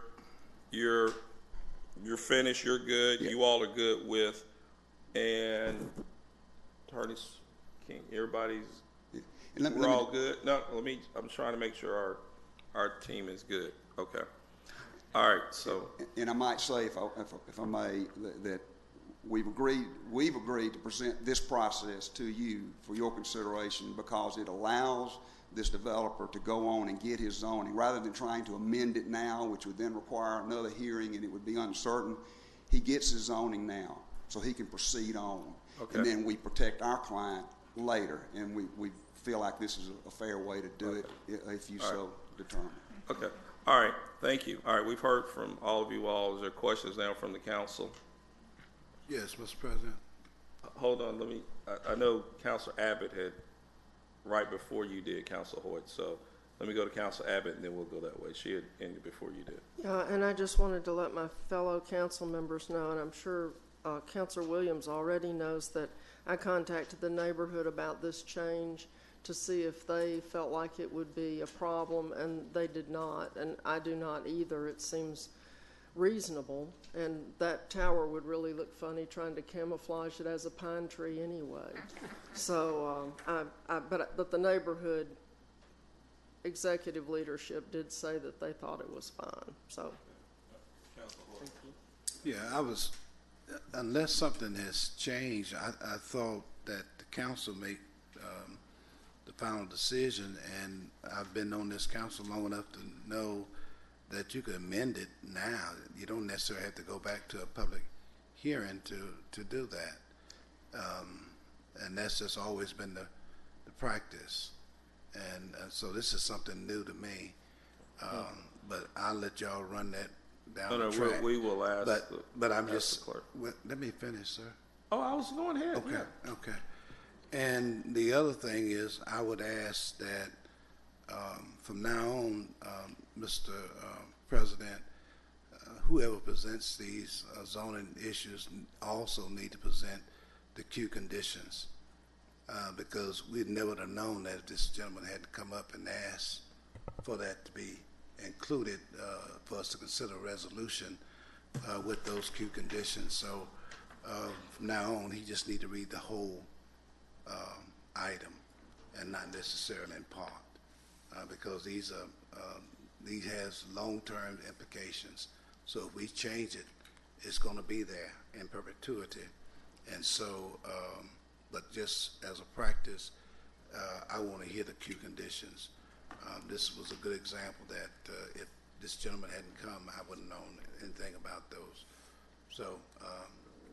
finished. You're good. Yeah. You all are good with, and attorneys, everybody's. Yeah. We're all good. No, I'm trying to make sure our team is good. Okay. All right. So. And I might say, if I may, that we've agreed to present this process to you for your consideration, because it allows this developer to go on and get his zoning rather than trying to amend it now, which would then require another hearing and it would be uncertain. He gets his zoning now, so he can proceed on. Okay. And then we protect our client later, and we feel like this is a fair way to do it if you so determine. Okay. All right, thank you. All right, we've heard from all of you all. Is there questions now from the council? Yes, Mr. President. Hold on, I know Councilor Abbott had, right before you did, Councilor Hoyt, so let me go to Councilor Abbott and then we'll go that way. She had ended before you did. Yeah, and I just wanted to let my fellow council members know, and I'm sure Councilor Williams already knows, that I contacted the neighborhood about this change to see if they felt like it would be a problem, and they did not, and I do not either. It seems reasonable, and that tower would really look funny trying to camouflage it as a pine tree anyway. So, but the neighborhood executive leadership did say that they thought it was fine. So, thank you. Yeah, unless something has changed, I thought that the council made the final decision, and I've been on this council long enough to know that you could amend it now. You don't necessarily have to go back to a public hearing to do that. And that's just always been the practice. And so this is something new to me. But I'll let y'all run that down the track. We will ask. But I'm ask just, the clerk. let me finish, sir. Oh, I was going ahead. Okay, Yeah. okay. And the other thing is, I would ask that from now on, Mr. President, whoever presents these zoning issues also need to present the Q conditions, because we'd never have known that if this gentleman had come up and asked for that to be included, for us to consider a resolution with those Q conditions. So from now on, he just need to read the whole item and not necessarily in part, because these has long-term implications. So if we change it, it's going to be there in perpetuity. And so, but just as a practice, I want to hear the Q conditions. This was a good example that if this gentleman hadn't come, I wouldn't have known anything about those. So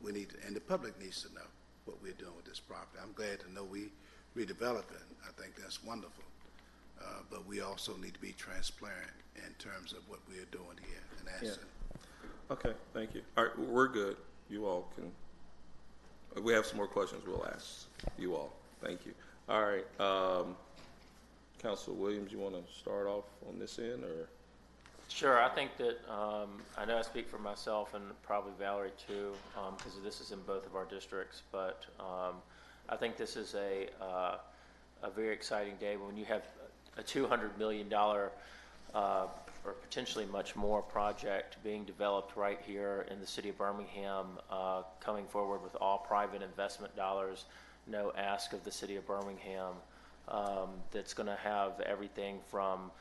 we need to, and the public needs to know what we're doing with this property. I'm glad to know we redevelop it. I think that's wonderful. But we also need to be transparent in terms of what we're doing here and asking. Yeah. Okay, thank you. All right, we're good. You all can, if we have some more questions, we'll ask you all. Thank you. All right, Councilor Williams, you want to start off on this end, or? Sure. I think that I know I speak for myself and probably Valerie too, because this is in both of our districts. But I think this is a very exciting day when you have a $200 million or potentially much more project being developed right here in the city of Birmingham, coming forward with all private investment dollars, no ask of the city of Birmingham. That's going to have everything from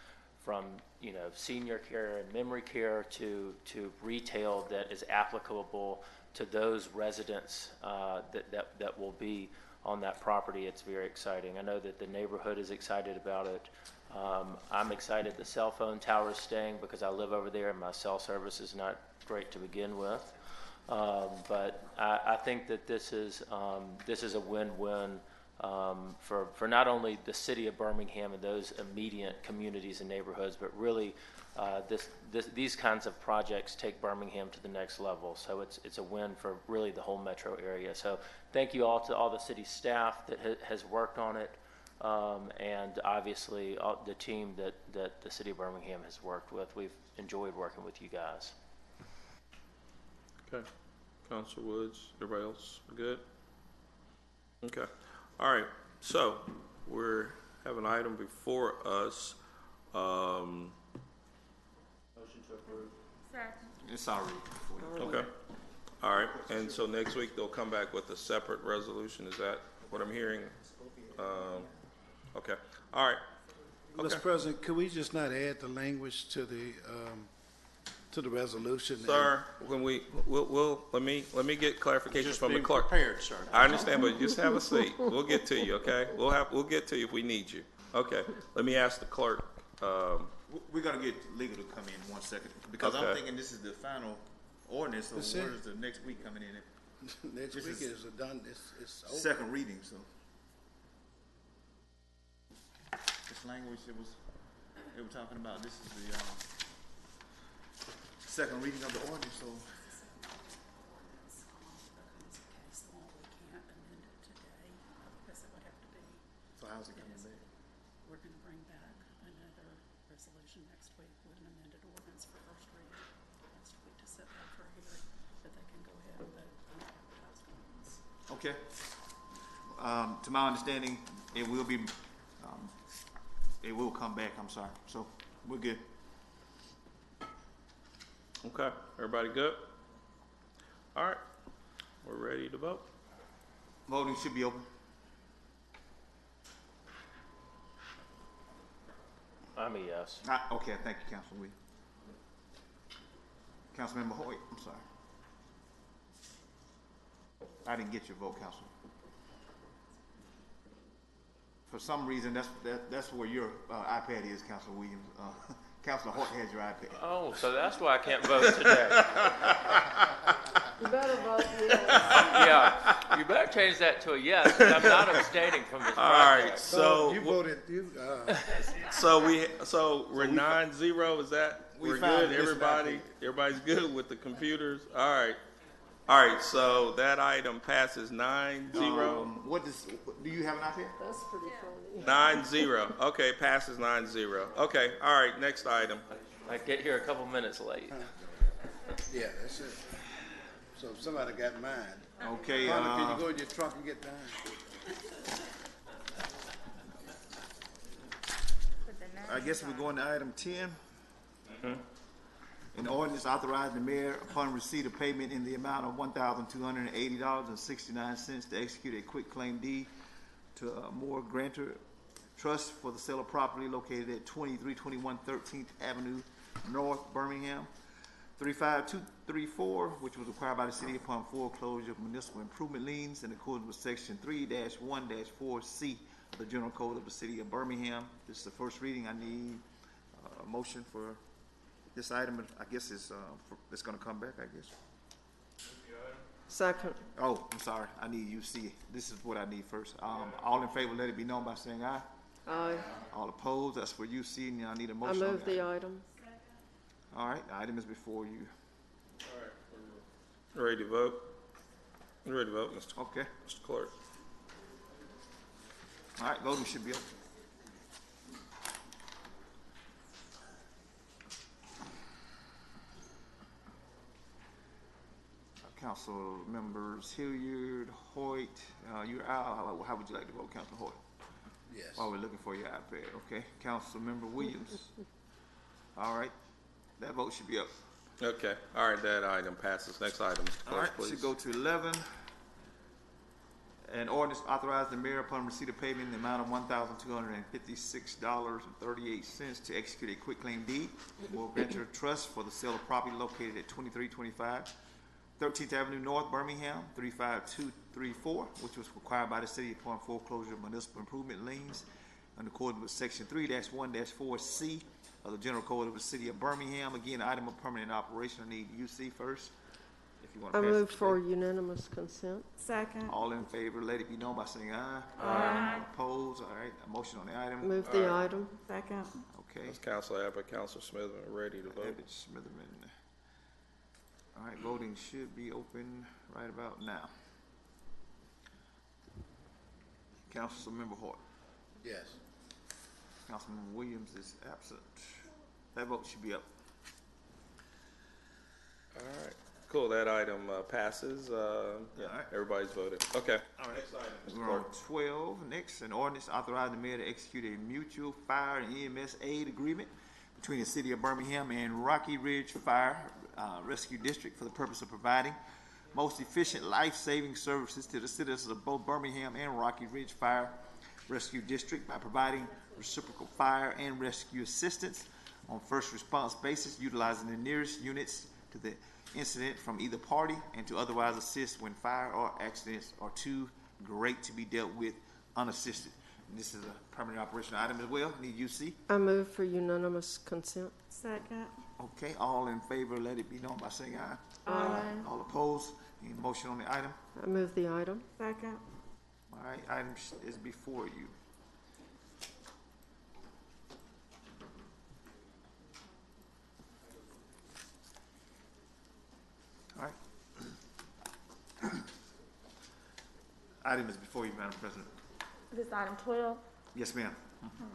senior care and memory care to retail that is applicable to those residents that will be on that property. It's very exciting. I know that the neighborhood is excited about it. I'm excited the cell phone tower is staying because I live over there and my cell service is not great to begin with. But I think that this is a win-win for not only the city of Birmingham and those immediate communities and neighborhoods, but really these kinds of projects take Birmingham to the next level. So it's a win for really the whole metro area. So thank you all to all the city staff that has worked on it, and obviously the team that the city of Birmingham has worked with. We've enjoyed working with you guys. Okay. Councilor Woods, everybody else good? Okay. All right, so we have an item before us. Motion to approve. Second. It's already. Okay. All right, and so next week they'll come back with a separate resolution. Is that what I'm hearing? Okay. All right. Okay. Mr. President, could we just not add the language to the resolution? Sir, when we'll let me get clarification Just from the being clerk. prepared, sir. I understand, but just have a seat. We'll get to you, okay? We'll get to you if we need you. Okay. Let me ask the clerk. We're gonna get legal to come in 1 second because Okay. I'm thinking this is the final ordinance. So That's where it. is the next week coming in? Next This week is is done. It's over. Second reading. So this language that they were talking about. This is second reading of the ordinance, so. So how's it coming back? We're going to bring back another resolution next week with an amended ordinance for first reading next week to set that for a hearing, but they can go ahead and vote on the advertised ordinance. Okay. To my understanding, it will come back, I'm sorry. So we're good. Okay, everybody good? All right, we're ready to vote. Voting should be open. I'm a yes. Okay, thank you, Councilman Williams. Councilmember Hoyt, I'm sorry. I didn't get your vote, Councilman. For some reason, that's where your iPad is, Councilman Williams. Councilor Hoyt has your iPad. Oh, so that's why I can't vote today. You better vote yes. Yeah, you better change that to a yes, because I'm not abstaining from this All project. right, so you voted. so we're 9-0. Is that we're good? Everybody. Everybody's good with the computers. All right. So that item passes 9-0. Do you have an iPad? That's pretty funny. 9-0. Okay, passes 9-0. Okay. All right. Next item. I get here a couple minutes late. Yeah, that's it. So if somebody got mine. Okay. Honey, can you go in your trunk and get mine? I guess we're going to item 10. An ordinance authorizing the mayor upon receipt of payment in the amount of $1,280.69 to execute a quick claim deed to Moore Grantor Trust for the sale of property located at 2321 13th Avenue North, Birmingham. 35234, which was required by the city upon foreclosure of municipal improvement liens in accordance with section 3-1-4C of the General Code of the City of Birmingham. This is the first reading. I need a motion for this item. I guess it's going to come back, I guess. Second. Oh, I'm sorry. I need UC. This is what I need first. All in favor, let it be known by saying aye. Aye. All opposed, that's for UC, and I need a I motion. move the item. All right, the item is before you. All right. We're ready to vote. We're ready to vote, Mr. Okay. Mr. Clerk. All right, voting should be open. Council members Hilliard, Hoyt, you're out. How would you like to vote, Councilor Hoyt? Yes. While we're looking for your iPad, okay. Council member Williams. All right, that vote should be up. Okay. All right, that item passes. Next item, Mr. Clerk, All right, please. should go to 11. An ordinance authorizing the mayor upon receipt of payment in the amount of $1,256.38 to execute a quitclaim deed for Venture Trust for the sale of property located at 2325 13th Avenue North, Birmingham, 35234, which was required by the city upon foreclosure of municipal improvement liens in accordance with section 3-1-4C of the General Code of the City of Birmingham. Again, item of permanent operation. I need UC first. If you want to I pass move it for today. unanimous consent. Second. All in favor, let it be known by saying aye. Aye. Opposed? All right, a motion on the item. Move the item. Second. Okay. That's Councilor Abbott, Councilor Smitherman, ready to vote. David Smitherman. All right, voting should be open right about now. Councilmember Hoyt. Yes. Councilman Williams is absent. That vote should be up. All right. Cool. That item passes. Yeah, right. everybody's voted. Okay. All right. Next item, Mr. We're on Clerk. 12. Next, an ordinance authorizing the mayor to execute a mutual fire and EMS aid agreement between the City of Birmingham and Rocky Ridge Fire Rescue District for the purpose of providing most efficient life-saving services to the citizens of both Birmingham and Rocky Ridge Fire Rescue District by providing reciprocal fire and rescue assistance on first response basis, utilizing the nearest units to the incident from either party, and to otherwise assist when fire or accidents are too great to be dealt with unassisted. And this is a permanent operation item as well. Need UC. I move for unanimous consent. Second. Okay, all in favor, let it be known by saying aye. Aye. All opposed? Any motion on the item? I move the item. Second. All right, item is before you. item is before you, Madam President. This item 12. Yes, ma'am. All right.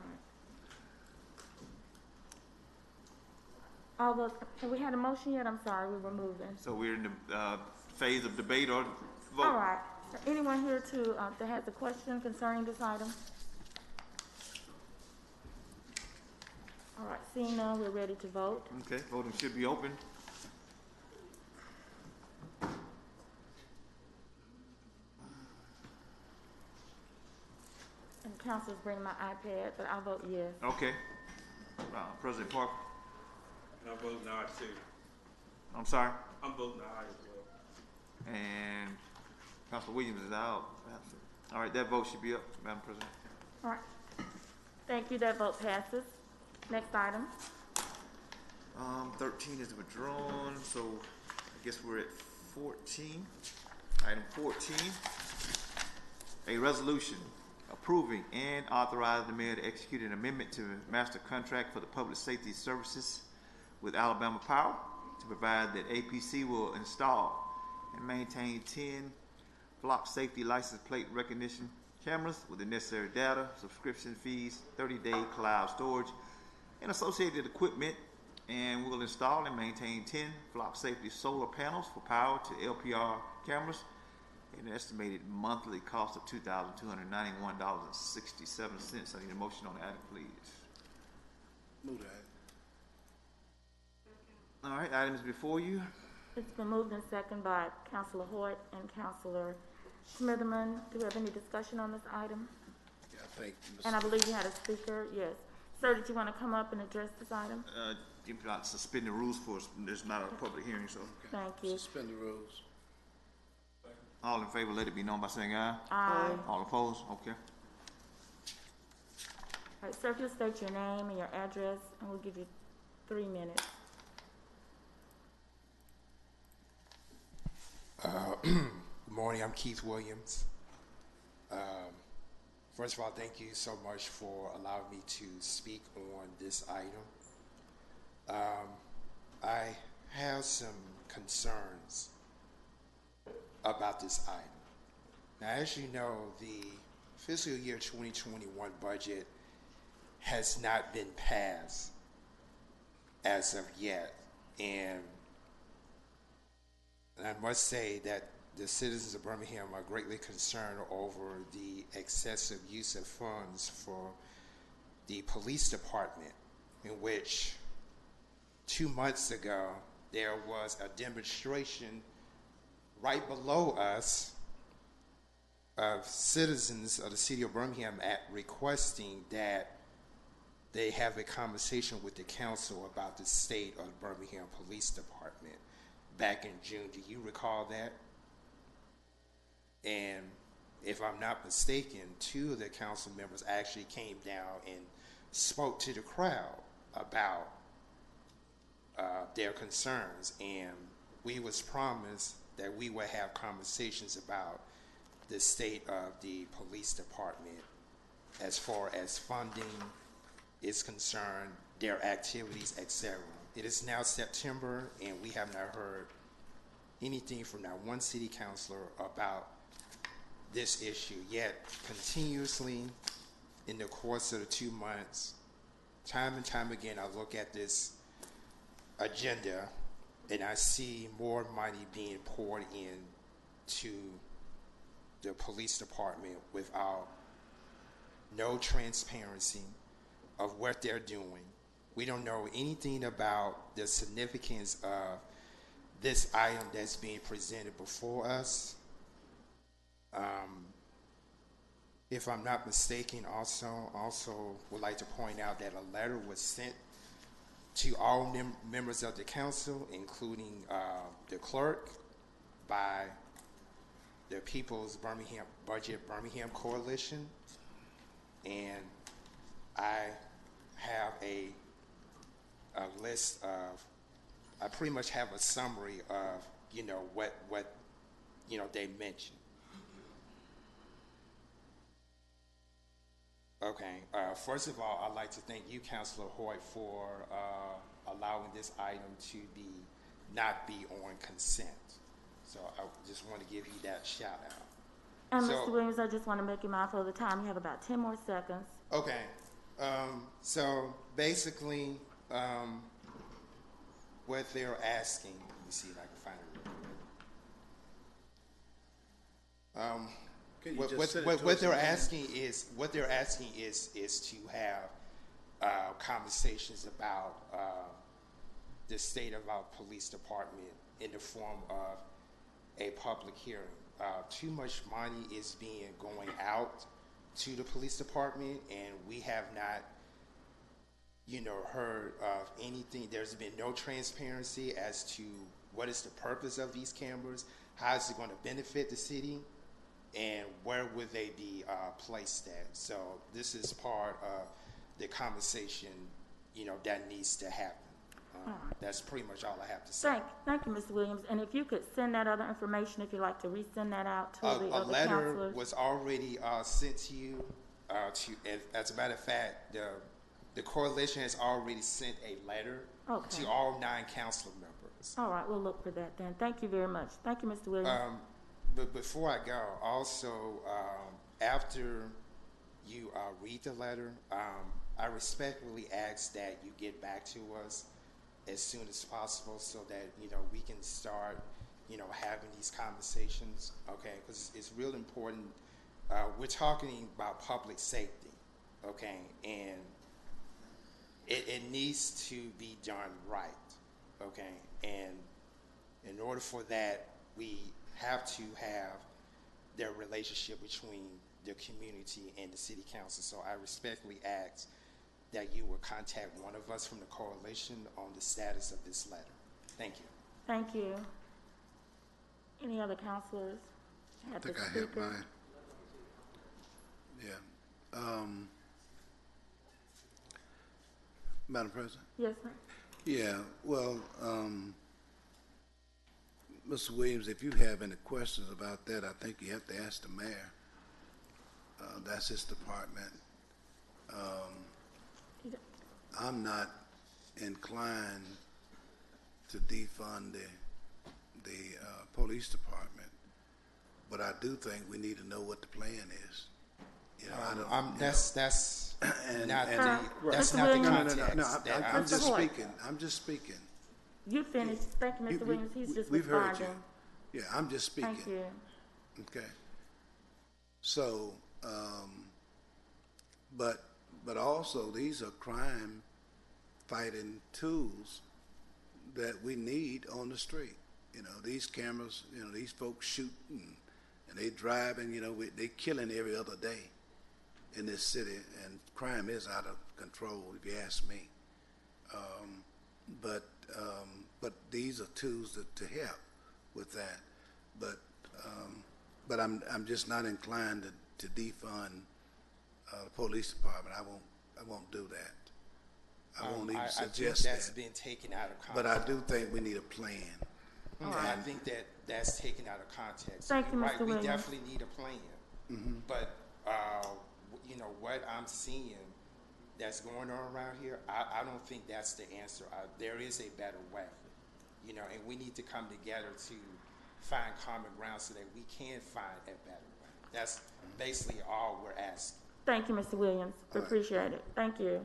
All those, have we had a motion yet? I'm sorry, we were moving. So we're in the phase of debate or vote. All right. Anyone here that has a question concerning this item? All right, seeing none, we're ready to vote. Okay, voting should be open. And council's bringing my iPad, but I'll vote yes. Okay. President Parker. And I'm voting aye too. I'm sorry. I'm voting aye as well. And Councilor Williams is out. All right, that vote should be up, Madam President. All right. Thank you, that vote passes. Next item. 13 is withdrawn, so I guess we're at 14. Item 14, a resolution approving and authorizing the mayor to execute an amendment to the master contract for the public safety services with Alabama Power to provide that APC will install and maintain 10 block safety license plate recognition cameras with the necessary data, subscription fees, 30-day cloud storage, and associated equipment, and will install and maintain 10 block safety solar panels for power to LPR cameras at an estimated monthly cost of $2,291.67. I need a motion on the item, please. Move that. All right, items before you. It's been moved and seconded by Councilor Hoyt and Councilor Smitherman. Do we have any discussion on this item? Yeah, I think. And I believe you had a speaker. Yes. Sir, did you want to come up and address this item? You got suspend the rules for us. There's not a public hearing, so. Thank you. Suspend the rules. All in favor, let it be known by saying aye. Aye. All opposed? Okay. All right, sir, if you'll state your name and your address, and we'll give you 3 minutes. Good morning, I'm Keith Williams. First of all, thank you so much for allowing me to speak on this item. I have some concerns about this item. Now, as you know, the fiscal year 2021 budget has not been passed as of yet, and I must say that the citizens of Birmingham are greatly concerned over the excessive use of funds for the police department, in which 2 months ago there was a demonstration right below us of citizens of the city of Birmingham requesting that they have a conversation with the council about the state of the Birmingham Police Department back in June. Do you recall that? And if I'm not mistaken, 2 of the council members actually came down and spoke to the crowd about their concerns, and we was promised that we would have conversations about the state of the police department as far as funding is concerned, their activities, etc. It is now September, and we have not heard anything from not one city councilor about this issue, yet continuously in the course of the 2 months, time and time again, I look at this agenda and I see more money being poured into the police department without no transparency of what they're doing. We don't know anything about the significance of this item that's being presented before us. If I'm not mistaken, also would like to point out that a letter was sent to all members of the council, including the clerk, by the People's Birmingham Coalition, and I have a list of, I pretty much have a summary of, what they mentioned. Okay, first of all, I'd like to thank you, Councilor Hoyt, for allowing this item to not be on consent. So I just want to give you that shout out. And So- Mr. Williams, I just want to make you mindful of the time. You have about 10 more seconds. Okay. So basically, what they're asking, let me see if I can find it real quick. Can you What, just what, send it what, to what us they're again? asking is to have conversations about the state of our police department in the form of a public hearing. Too much money is going out to the police department, and we have not, heard of anything. There's been no transparency as to what is the purpose of these cameras, how is it going to benefit the city, and where would they be placed at. So this is part of the conversation, that needs to happen. That's pretty much all I have to say. Thank you, Mr. Williams. And if you could send that other information, if you'd like to resend that out to the A other letter counselors. was already sent to you. As a matter of fact, the coalition has already sent a letter Okay. to all 9 council members. All right, we'll look for that then. Thank you very much. Thank you, Mr. Williams. But before I go, also, after you read the letter, I respectfully ask that you get back to us as soon as possible so that, we can start, having these conversations, okay? Because it's real important. We're talking about public safety, okay? And it needs to be done right, okay? And in order for that, we have to have their relationship between the community and the city council. So I respectfully ask that you will contact one of us from the coalition on the status of this letter. Thank you. Thank you. Any other counselors? I think I have mine. Yeah. Madam President? Yes, sir. Yeah, well, Mr. Williams, if you have any questions about that, I think you have to ask the mayor. That's his department. I'm not inclined to defund the police department, but I do think we need to know what the plan is. That's not Mr. the Williams. context. I'm just speaking. I'm just speaking. You finished. Thank you, Mr. Williams. He's just We've heard responding. you. Yeah, I'm just speaking. Thank you. Okay. So, but also these are crime fighting tools that we need on the street. These cameras, these folks shooting and they driving, they killing every other day in this city, and crime is out of control, if you ask me. But these are tools to help with that. But I'm just not inclined to defund the police department. I won't do that. I won't even suggest I think that's that. been taken out of context. But I do think we need a plan. I think that's taken out of context. Thank you, You're Mr. right, we Williams. definitely need a plan. But what I'm seeing that's going on around here, I don't think that's the answer. There is a better way, and we need to come together to find common ground so that we can find a better way. That's basically all we're asking. Thank you, Mr. Williams. We appreciate it. Thank you.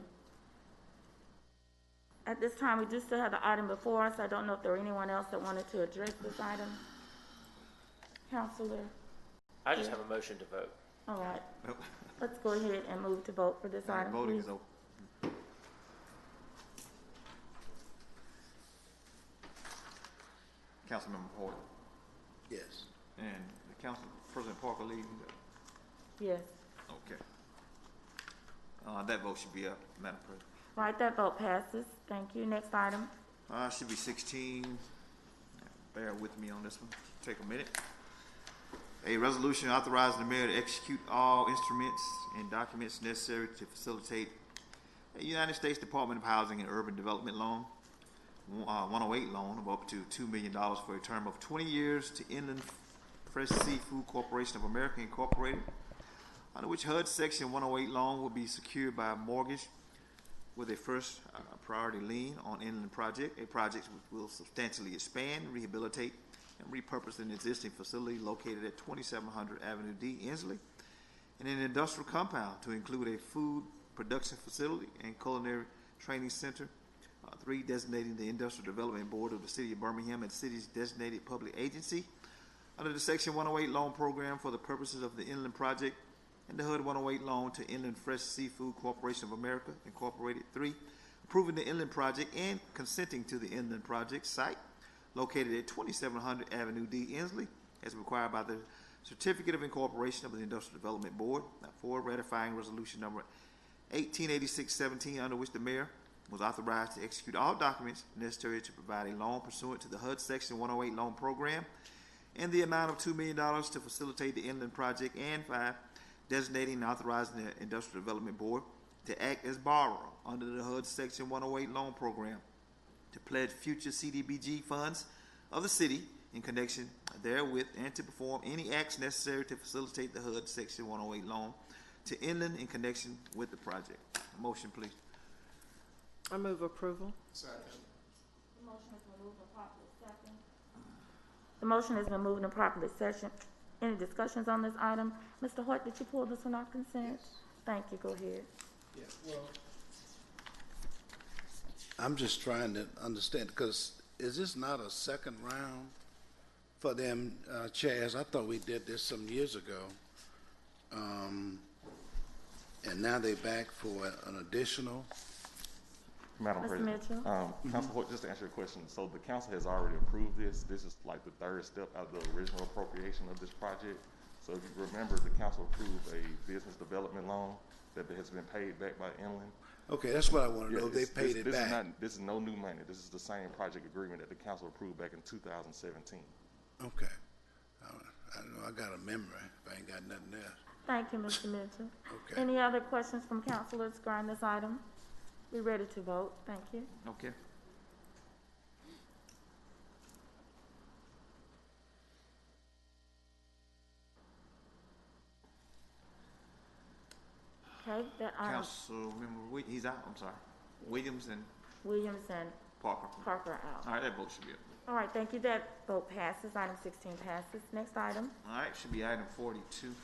At this time, we do still have the item before us. I don't know if there were anyone else that wanted to address this item. Counselor? I just have a motion to vote. All right. Let's go ahead and move to vote for this item, Voting please. is open. Councilmember Porter Yes. and Council President Parker leading. Yes. Okay. That vote should be up, Madam President. Right, that vote passes. Thank you. Next item. Should be 16. Bear with me on this one. Take a minute. A resolution authorizing the mayor to execute all instruments and documents necessary to facilitate a United States Department of Housing and Urban Development loan, 108 loan of up to $2 million for a term of 20 years to Inland Fresh Seafood Corporation of America Incorporated, under which HUD Section 108 loan will be secured by a mortgage with a first priority lien on inland project, a project which will substantially expand, rehabilitate, and repurpose an existing facility located at 2700 Avenue D, Inslee, and an industrial compound to include a food production facility and culinary training center. 3, designating the Industrial Development Board of the City of Birmingham and the city's designated public agency under the Section 108 loan program for the purposes of the Inland Project and the HUD 108 loan to Inland Fresh Seafood Corporation of America, Incorporated. 3, approving the Inland Project and consenting to the Inland Project site located at 2700 Avenue D, Inslee, as required by the Certificate of Incorporation of the Industrial Development Board. 4, ratifying resolution number 1886-17, under which the mayor was authorized to execute all documents necessary to provide a loan pursuant to the HUD Section 108 loan program and the amount of $2 million to facilitate the Inland Project. And 5, designating and authorizing the Industrial Development Board to act as borrower under the HUD Section 108 loan program to pledge future CDBG funds of the city in connection therewith and to perform any acts necessary to facilitate the HUD Section 108 loan to Inland in connection with the project. Motion, please. I move approval. Second. The motion has been moved and properly second. The motion has been moved and properly second. Any discussions on this item? Mr. Hart, did you pull this one off consent? Yes. Thank you. Go ahead. Yeah, well, I'm just trying to understand, because is this not a second round for them chairs? I thought we did this some years ago. And now they're back for an additional. Madam Mr. President, Mitchell? Council, just to answer your question, so the council has already approved this. This is like the third step out of the original appropriation of this project. So if you remember, the council approved a business development loan that has been paid back by Inland. Okay, that's what I want to know. They paid it back. This is no new money. This is the same project agreement that the council approved back in 2017. Okay. I don't know, I got a memory if I ain't got nothing else. Thank you, Mr. Mitchell. Okay. Any other questions from councilors regarding this item? We're ready to vote. Thank you. Okay. Okay, that item. Councilmember, he's out, I'm sorry. Williams and Williams and Parker. Parker are out. All right, that vote should be up. All right, thank you. That vote passes. Item 16 passes. Next item. All right, should be item 42.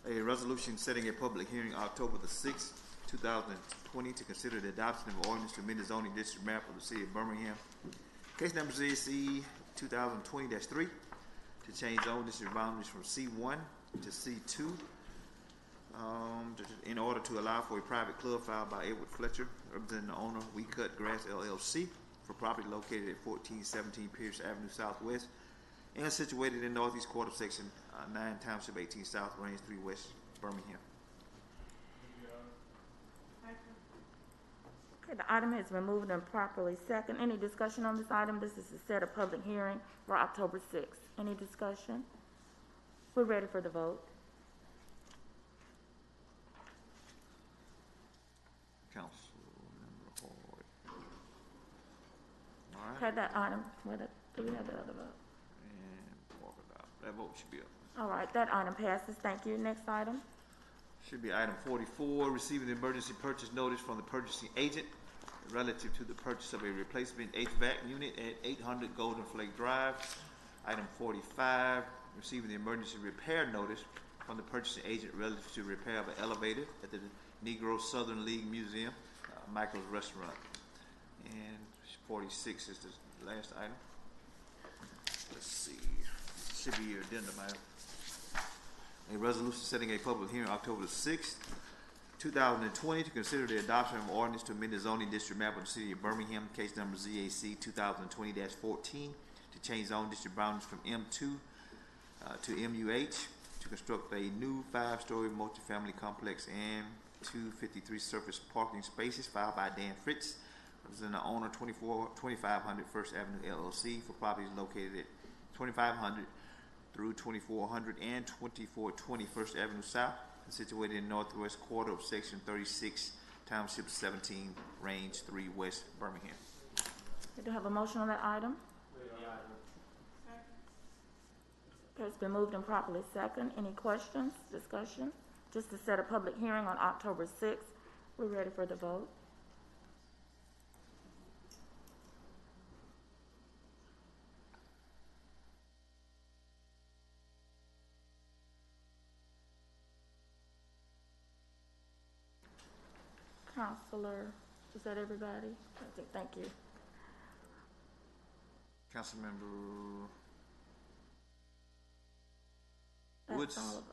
A resolution setting a public hearing October the 6th, 2020 to consider the adoption of ordinance to amend the zoning district map of the city of Birmingham. Case number ZC 2020-3 to change zone district boundaries from C1 to C2 in order to allow for a private club filed by Edward Fletcher, representing the owner, We Cut Grass LLC, for property located at 1417 Pierce Avenue Southwest and situated in northeast quarter section 9 Township 18 South, Range 3 West, Birmingham. Okay, the item has been moved and properly second. Any discussion on this item? This is to set a public hearing for October 6th. Any discussion? We're ready for the vote. Councilmember Horde. All right. Okay, that item, do we have that other vote? And Parker out. That vote should be up. All right, that item passes. Thank you. Next item. Should be item 44, receiving the emergency purchase notice from the purchasing agent relative to the purchase of a replacement HVAC unit at 800 Golden Flake Drive. Item 45, receiving the emergency repair notice from the purchasing agent relative to repair of an elevator at the Negro Southern League Museum, Michael's Restaurant. And 46 is the last item. Let's see. Should be your addendum item. A resolution setting a public hearing October 6th, 2020 to consider the adoption of ordinance to amend the zoning district map of the city of Birmingham, case number ZAC 2020-14, to change zone district boundaries from M2 to MUH, to construct a new 5-story multifamily complex and 253 surface parking spaces filed by Dan Fritz, representing the owner 2500 First Avenue LLC, for properties located at 2500 through 2400 and 2420 First Avenue South, situated in northwest quarter of section 36, township 17, range 3 West, Birmingham. We do have a motion on that item. Okay, it's been moved and properly second. Any questions, discussion? Just to set a public hearing on October 6th. We're ready for the vote. Counselor, is that everybody? Thank you. Councilmember That's Woods. all of us.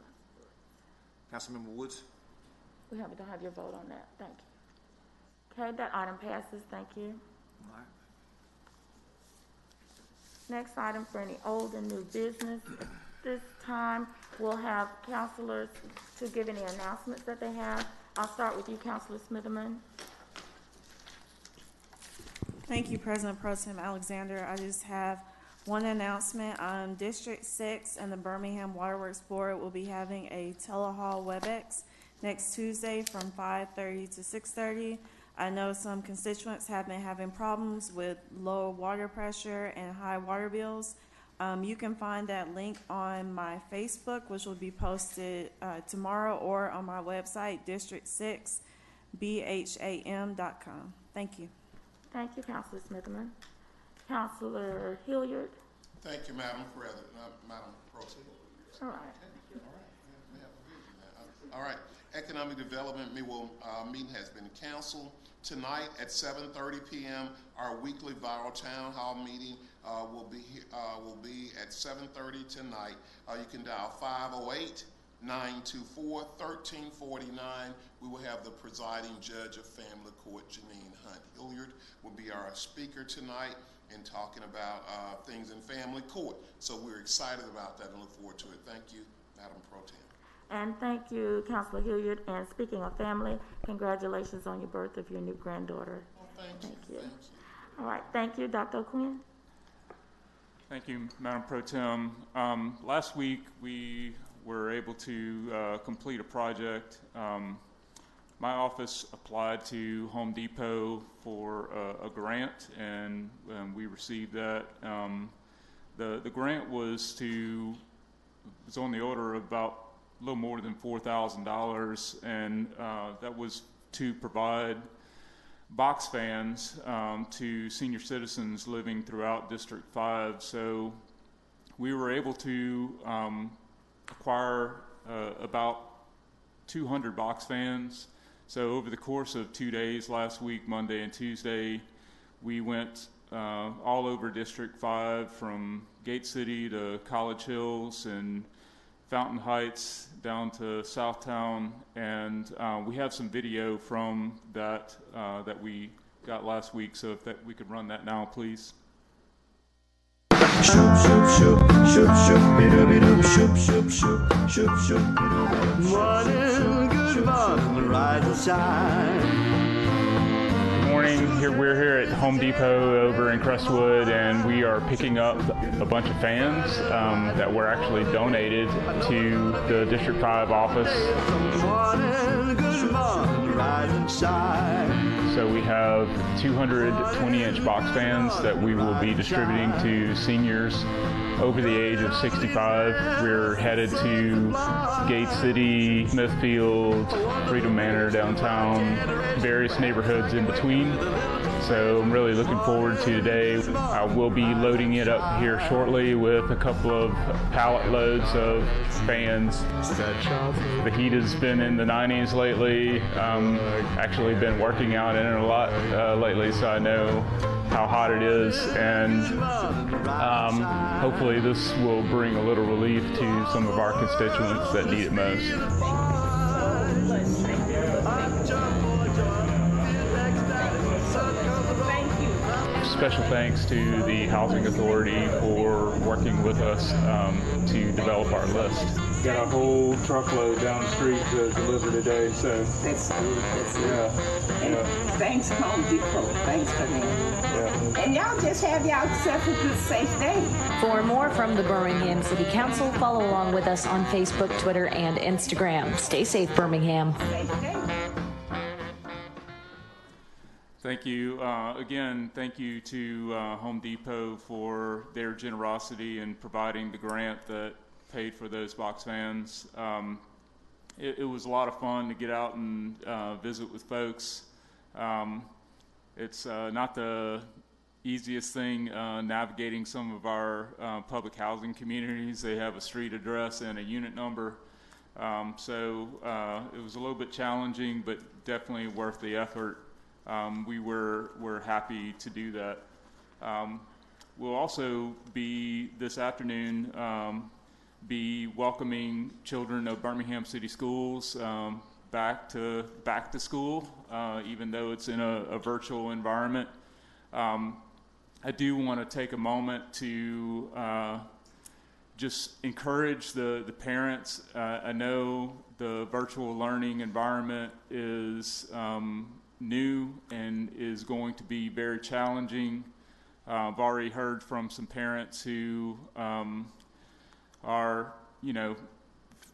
Councilmember Woods. We don't have your vote on that. Thank you. Okay, that item passes. Thank you. All right. Next item for any old and new business. This time, we'll have counselors to give any announcements that they have. I'll start with you, Councilor Smitherman. Thank you, President Pro Tem Alexander. I just have one announcement. District 6 and the Birmingham Waterworks Board will be having a telehall WebEx next Tuesday from 5:30 to 6:30. I know some constituents have been having problems with low water pressure and high water bills. You can find that link on my Facebook, which will be posted tomorrow, or on my website, district6bham.com. Thank you. Thank you, Councilor Smitherman. Councilor Hilliard. Thank you, Madam President, Madam Pro Tem. All right. All right. Economic Development meeting has been canceled. Tonight at 7:30 p.m., our weekly viral town hall meeting will be at 7:30 tonight. You can dial 508-924-1349. We will have the presiding judge of family court, Janine Hunt Hilliard, will be our speaker tonight and talking about things in family court. So we're excited about that and look forward to it. Thank you, Madam Pro Tem. And thank you, Councilor Hilliard. And speaking of family, congratulations on your birth of your new granddaughter. Oh, thank you. Thank you. All right. Thank you, Dr. O'Quinn. Thank you, Madam Pro Tem. Last week, we were able to complete a project. My office applied to Home Depot for a grant, and we received that. The grant was on the order of about a little more than $4,000, and that was to provide box fans to senior citizens living throughout District 5. So we were able to acquire about 200 box fans. So over the course of 2 days, last week, Monday and Tuesday, we went all over District 5, from Gate City to College Hills and Fountain Heights down to Southtown, and we have some video from that that we got last week, so if we could run that now, please. Good morning. We're here at Home Depot over in Crestwood, and we are picking up a bunch of fans that were actually donated to the District 5 office. So we have 200 20-inch box fans that we will be distributing to seniors over the age of 65. We're headed to Gate City, Smithfield, Freedom Manor downtown, various neighborhoods in between. So I'm really looking forward to today. I will be loading it up here shortly with a couple of pallet loads of fans. The heat has been in the 90s lately. Actually been working out in it a lot lately, so I know how hot it is, and hopefully this will bring a little relief to some of our constituents that need it most. Special thanks to the Housing Authority for working with us to develop our list. Got a whole truckload down the street to deliver today, so. That's thanks, Home Depot. Thanks for that. Yeah. And y'all just have yourself a good, safe day. For more from the Birmingham City Council, follow along with us on Facebook, Twitter, and Instagram. Stay safe, Birmingham. Thank you. Again, thank you to Home Depot for their generosity in providing the grant that paid for those box fans. It was a lot of fun to get out and visit with folks. It's not the easiest thing navigating some of our public housing communities. They have a street address and a unit number. So it was a little bit challenging, but definitely worth the effort. We're happy to do that. We'll also be this afternoon be welcoming children of Birmingham City Schools back to school, even though it's in a virtual environment. I do want to take a moment to just encourage the parents. I know the virtual learning environment is new and is going to be very challenging. I've already heard from some parents who are,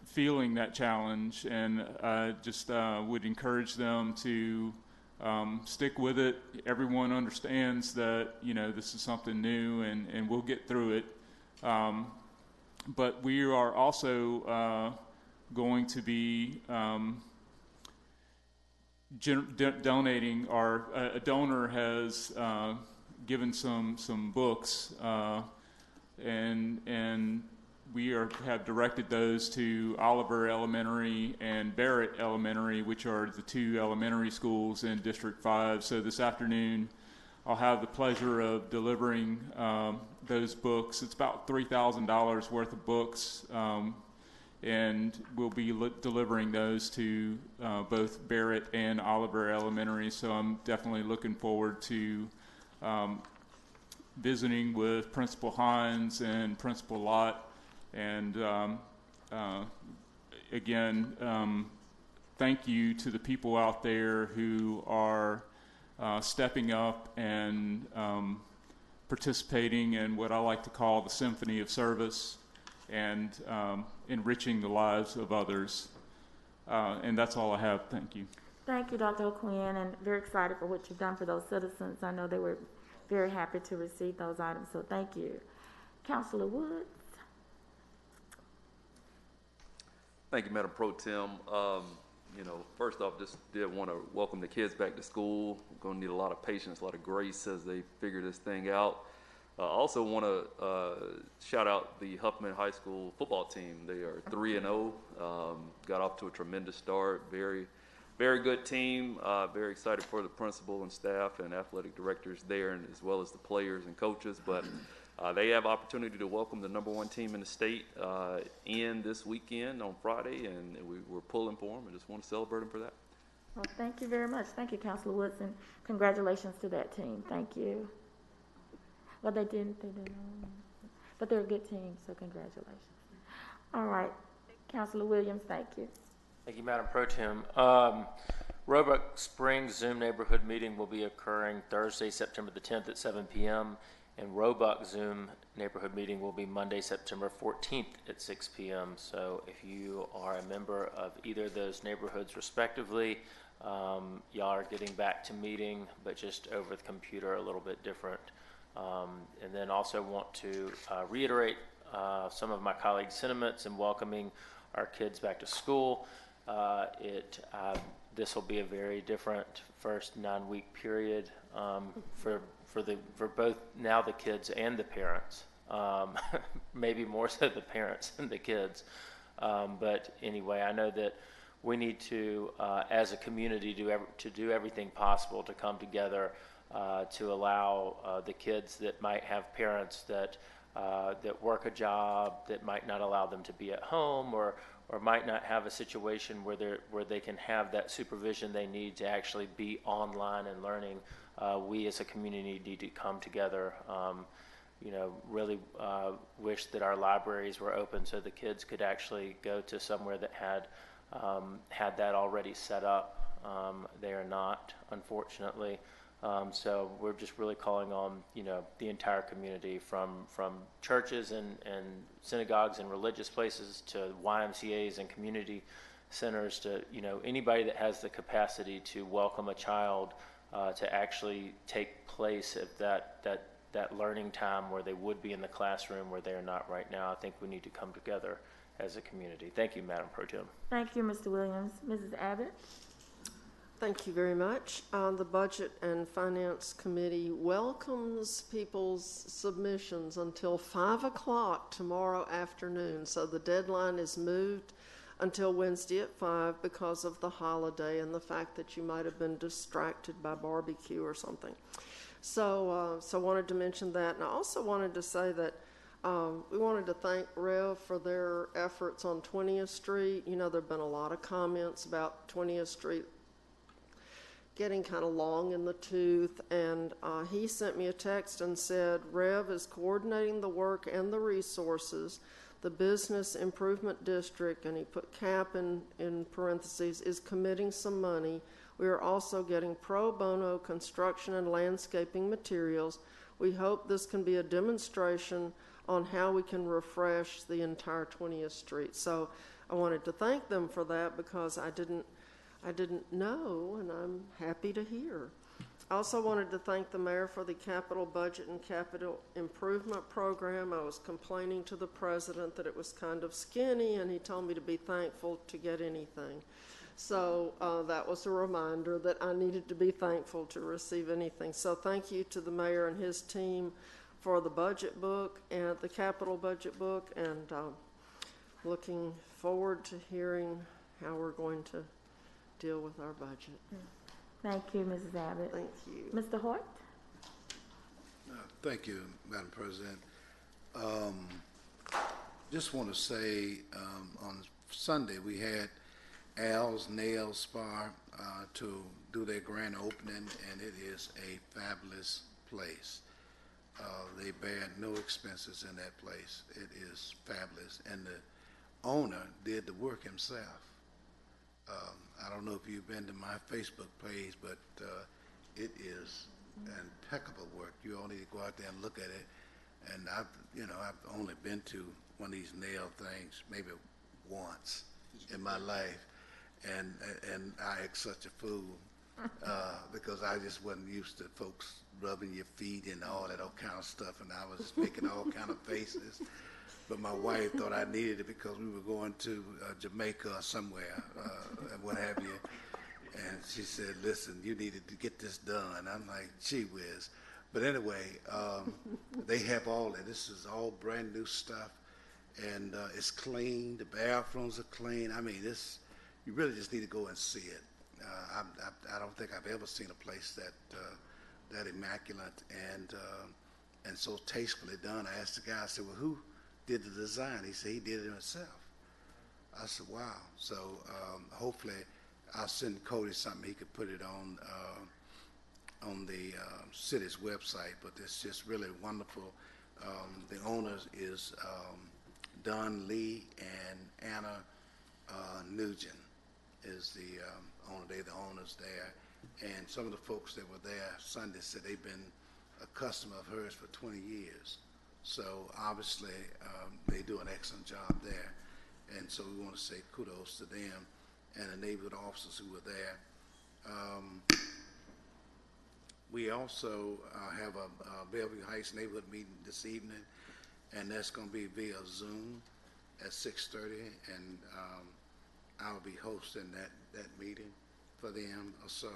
feeling that challenge, and I just would encourage them to stick with it. Everyone understands that, this is something new, and we'll get through it. But we are also going to be donating. A donor has given some books, and we have directed those to Oliver Elementary and Barrett Elementary, which are the two elementary schools in District 5. So this afternoon, I'll have the pleasure of delivering those books. It's about $3,000 worth of books, and we'll be delivering those to both Barrett and Oliver Elementary. So I'm definitely looking forward to visiting with Principal Hines and Principal Lott. And again, thank you to the people out there who are stepping up and participating in what I like to call the symphony of service and enriching the lives of others. And that's all I have. Thank you. Thank you, Dr. O'Quinn, and very excited for what you've done for those citizens. I know they were very happy to receive those items, so thank you. Councilor Woods. Thank you, Madam Pro Tem. First off, just did want to welcome the kids back to school. We're going to need a lot of patience, a lot of grace as they figure this thing out. Also want to shout out the Huffman High School football team. They are 3-0, got off to a tremendous start. Very, very good team. Very excited for the principal and staff and athletic directors there, and as well as the players and coaches. But they have opportunity to welcome the #1 team in the state in this weekend on Friday, and we're pulling for them and just want to celebrate them for that. Well, thank you very much. Thank you, Councilor Woods, and congratulations to that team. Thank you. Well, they didn't. But they're a good team, so congratulations. All right. Councilor Williams, thank you. Thank you, Madam Pro Tem. Roebuck Springs Zoom neighborhood meeting will be occurring Thursday, September the 10th at 7 p.m. And Roebuck Zoom neighborhood meeting will be Monday, September 14th at 6 p.m. So if you are a member of either of those neighborhoods respectively, y'all are getting back to meeting, but just over the computer, a little bit different. And then also want to reiterate some of my colleagues' sentiments in welcoming our kids back to school. This will be a very different first 9-week period for both now the kids and the parents. Maybe more so the parents than the kids. But anyway, I know that we need to, as a community, do everything possible to come together to allow the kids that might have parents that work a job that might not allow them to be at home, or might not have a situation where they can have that supervision they need to actually be online and learning. We as a community need to come together. Really wish that our libraries were open so the kids could actually go to somewhere that had that already set up. They are not, unfortunately. So we're just really calling on, the entire community, from churches and synagogues and religious places to YMCAs and community centers to, anybody that has the capacity to welcome a child to actually take place at that learning time where they would be in the classroom where they are not right now. I think we need to come together as a community. Thank you, Madam Pro Tem. Thank you, Mr. Williams. Mrs. Abbott? Thank you very much. The Budget and Finance Committee welcomes people's submissions until 5 o'clock tomorrow afternoon. So the deadline is moved until Wednesday at 5 because of the holiday and the fact that you might have been distracted by barbecue or something. So wanted to mention that. And I also wanted to say that we wanted to thank Rev for their efforts on 20th Street. You know, there have been a lot of comments about 20th Street getting kind of long in the tooth, and he sent me a text and said, Rev is coordinating the work and the resources. The Business Improvement District, and he put CAP in parentheses, is committing some money. We are also getting pro bono construction and landscaping materials. We hope this can be a demonstration on how we can refresh the entire 20th Street. So I wanted to thank them for that because I didn't know, and I'm happy to hear. I also wanted to thank the mayor for the capital budget and capital improvement program. I was complaining to the president that it was kind of skinny, and he told me to be thankful to get anything. So that was a reminder that I needed to be thankful to receive anything. So thank you to the mayor and his team for the budget book and the capital budget book, and looking forward to hearing how we're going to deal with our budget. Thank you, Mrs. Abbott. Thank you. Mr. Hort? Thank you, Madam President. Just want to say on Sunday we had Al's Nail Spa to do their grand opening, and it is a fabulous place. They bear no expenses in that place. It is fabulous, and the owner did the work himself. I don't know if you've been to my Facebook page, but it is impeccable work. You only need to go out there and look at it. And I've only been to one of these nail things maybe once in my life, and I act such a fool because I just wasn't used to folks rubbing your feet and all that kind of stuff, and I was making all kind of faces. But my wife thought I needed it because we were going to Jamaica or somewhere, and what have you. And she said, listen, you needed to get this done. I'm like, gee whiz. But anyway, they have all that. This is all brand new stuff, and it's clean. The bathrooms are clean. I mean, you really just need to go and see it. I don't think I've ever seen a place that immaculate and so tastefully done. I asked the guy, I said, well, who did the design? He said he did it himself. I said, wow. So hopefully I'll send Cody something. He could put it on the city's website, but it's just really wonderful. The owners is Don Lee and Anna Nugent is the owner. They're the owners there. And some of the folks that were there Sunday said they've been a customer of hers for 20 years. So obviously they do an excellent job there, and so we want to say kudos to them and the neighborhood officers who were there. We also have a Bellevue Heights neighborhood meeting this evening, and that's going to be via Zoom at 6:30, and I'll be hosting that meeting for them also.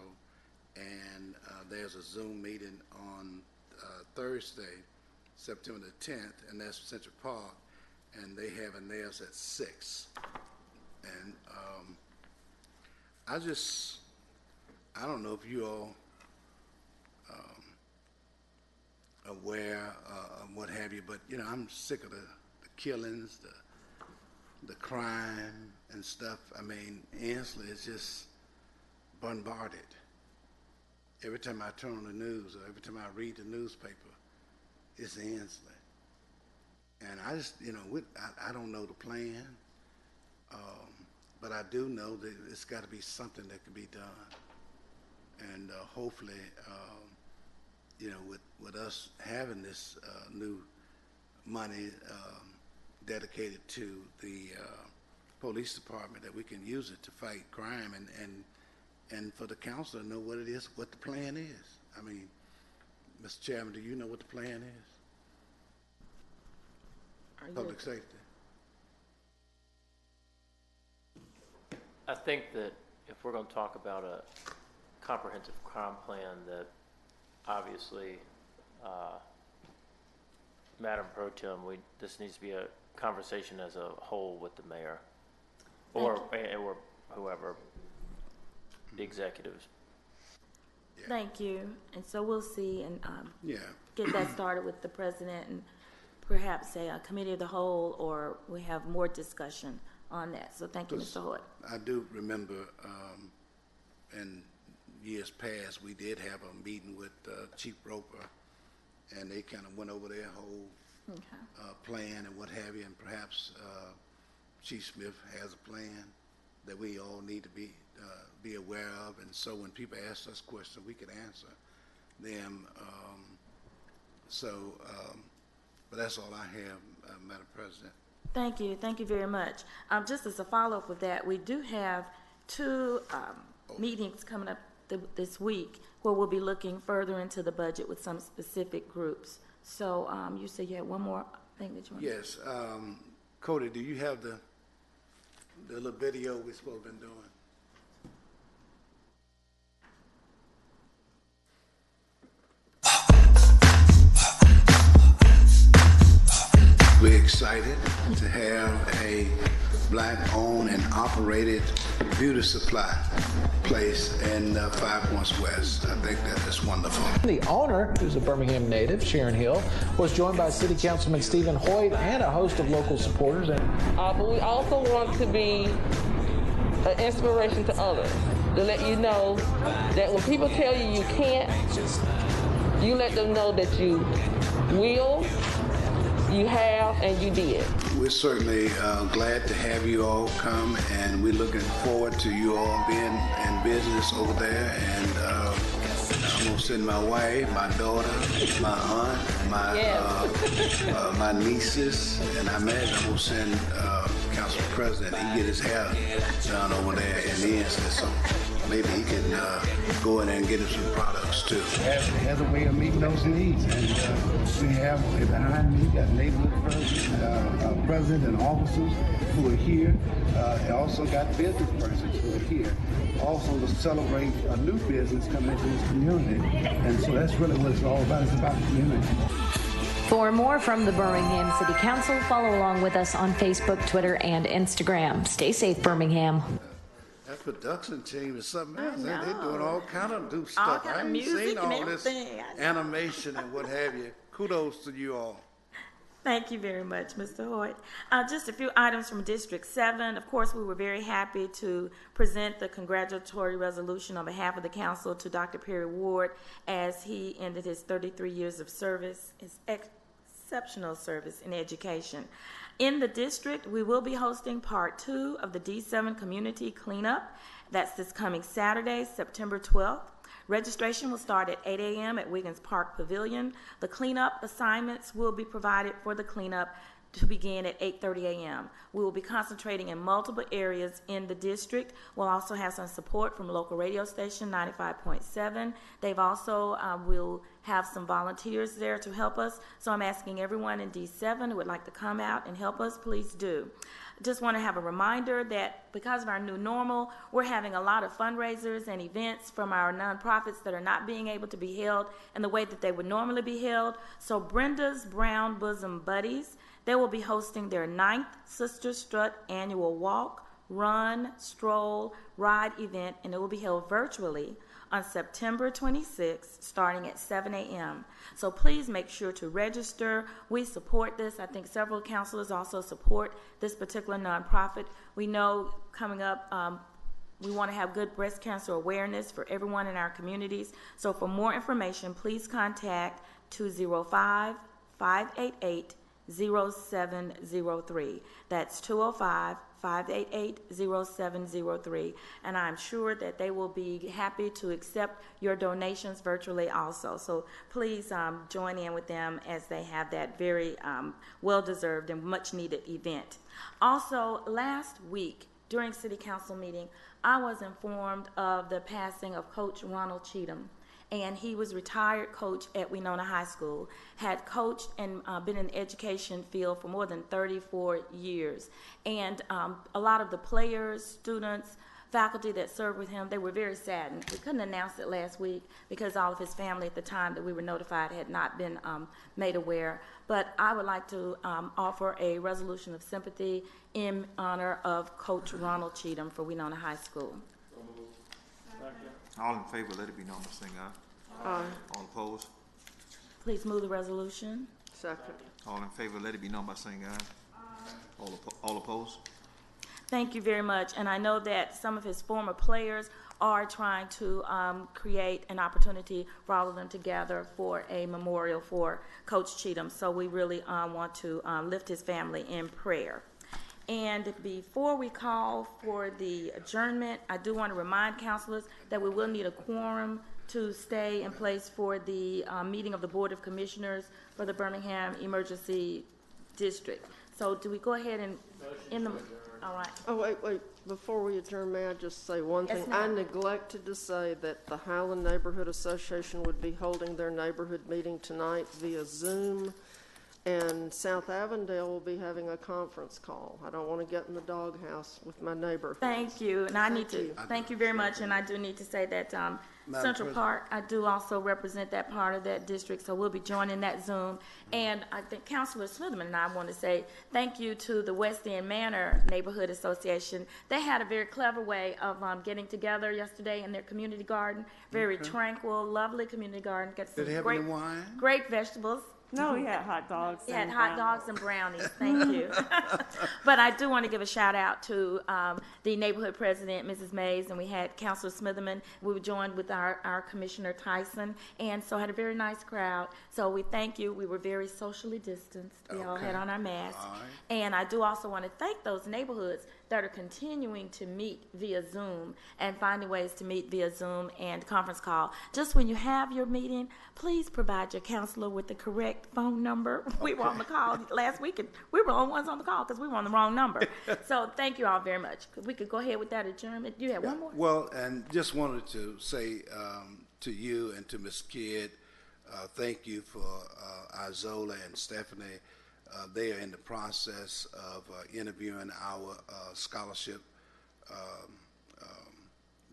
And there's a Zoom meeting on Thursday, September the 10th, and that's Central Park, and they have it theirs at 6. And I don't know if you all aware of what have you, but I'm sick of the killings, the crime and stuff. I mean, Ansley is just bombarded. Every time I turn on the news or every time I read the newspaper, it's Ansley. And I just, I don't know the plan, but I do know that it's got to be something that can be done. And hopefully, with us having this new money dedicated to the police department, that we can use it to fight crime and for the council to know what it is, what the plan is. I mean, Mr. Chairman, do you know what the plan is? Public safety. I think that if we're going to talk about a comprehensive crime plan, that obviously, Madam Pro Tem, this needs to be a conversation as a whole with the mayor. or whoever, the executives. Thank you. And so we'll see and Yeah. get that started with the president and perhaps a committee of the whole, or we have more discussion on that. So thank you, Mr. Hoyt. I do remember in years past, we did have a meeting with Chief Roper, and they kind of went over their whole plan and what have you, and perhaps Chief Smith has a plan that we all need to be aware of, and so when people ask us questions, we can answer them. But that's all I have, Madam President. Thank you. Thank you very much. Just as a follow-up with that, we do have two meetings coming up this week where we'll be looking further into the budget with some specific groups. So you said you had one more thing that you want. Yes. Cody, do you have the little video we're supposed to have been doing? We're excited to have a Black-owned and operated beauty supply place in 5 Points West. I think that is wonderful. The owner, who's a Birmingham native, Sharon Hill, was joined by City Councilman Stephen Hoyt and a host of local supporters. But we also want to be an inspiration to others, to let you know that when people tell you you can't, you let them know that you will, you have, and you did. We're certainly glad to have you all come, and we're looking forward to you all being in business over there. And I'm gonna send my wife, my daughter, my aunt, my nieces, and I imagine I'm gonna send Council President. He get his hair done over there in the instance, so maybe he can go in there and get him some products too. Has a way of meeting those needs, and we have behind me got neighborhood president and officers who are here. And also got business persons who are here, also to celebrate a new business coming into this community. And so that's really what it's all about. It's about the community. For more from the Birmingham City Council, follow along with us on Facebook, Twitter, and Instagram. Stay safe, Birmingham. That production team is something else. They're doing all kind of new stuff. All kind I of ain't music seen and all this everything. animation and what have you. Kudos to you all. Thank you very much, Mr. Hoyt. Just a few items from District 7. Of course, we were very happy to present the congratulatory resolution on behalf of the council to Dr. Perry Ward as he ended his 33 years of service, his exceptional service in education. In the district, we will be hosting part 2 of the D7 Community Cleanup. That's this coming Saturday, September 12th. Registration will start at 8 a.m. at Wiggins Park Pavilion. The cleanup assignments will be provided for the cleanup to begin at 8:30 a.m. We will be concentrating in multiple areas in the district. We'll also have some support from local radio station 95.7. They've also will have some volunteers there to help us. So I'm asking everyone in D7 who would like to come out and help us, please do. Just want to have a reminder that because of our new normal, we're having a lot of fundraisers and events from our nonprofits that are not being able to be held in the way that they would normally be held. So Brenda's Brown Bosom Buddies, they will be hosting their 9th Sister Strut annual walk, run, stroll, ride event, and it will be held virtually on September 26th, starting at 7 a.m. So please make sure to register. We support this. I think several councilors also support this particular nonprofit. We know coming up, we want to have good breast cancer awareness for everyone in our communities. So for more information, please contact 205-588-0703. That's 205-588-0703, and I'm sure that they will be happy to accept your donations virtually also. So please join in with them as they have that very well-deserved and much-needed event. Also, last week during City Council meeting, I was informed of the passing of Coach Ronald Cheatham. And he was retired coach at Winona High School, had coached and been in the education field for more than 34 years. And a lot of the players, students, faculty that served with him, they were very saddened. We couldn't announce it last week because all of his family at the time that we were notified had not been made aware. But I would like to offer a resolution of sympathy in honor of Coach Ronald Cheatham for Winona High School. All in favor, let it be known by saying aye. Aye. All opposed? Please move the resolution. Second. All in favor, let it be known by saying aye. All opposed? Thank you very much. And I know that some of his former players are trying to create an opportunity for all of them to gather for a memorial for Coach Cheatham. So we really want to lift his family in prayer. And before we call for the adjournment, I do want to remind counselors that we will need a quorum to stay in place for the meeting of the Board of Commissioners for the Birmingham Emergency District. So do we go ahead and in the, all right. Oh, wait. Before we adjourn, may I just say one thing? Yes, I ma'am. neglected to say that the Highland Neighborhood Association would be holding their neighborhood meeting tonight via Zoom, and South Avondale will be having a conference call. I don't want to get in the doghouse with my neighbor. Thank you. And I need to, thank you very much. And I do need to say that Central President. Park, I do also represent that part of that district, so we'll be joining that Zoom. And I think Councilor Smitherman and I want to say thank you to the West End Manor Neighborhood Association. They had a very clever way of getting together yesterday in their community garden. Very tranquil, lovely community garden. Got some Did they have any wine? great vegetables. No, we had hot dogs. We had and hot brownies. dogs and brownies. Thank you. But I do want to give a shout out to the neighborhood president, Mrs. Mays, and we had Councilor Smitherman. We were joined with our Commissioner Tyson, and so had a very nice crowd. So we thank you. We were very socially distanced. We all had on our masks. All right. And I do also want to thank those neighborhoods that are continuing to meet via Zoom and finding ways to meet via Zoom and conference call. Just when you have your meeting, please provide your counselor with the correct phone number. We were on the call last week, and we were the only ones on the call because we were on the wrong number. So thank you all very much. We could go ahead with that adjournment. You have one more? Well, and just wanted to say to you and to Ms. Kidd, thank you for Izola and Stephanie. They are in the process of interviewing our scholarship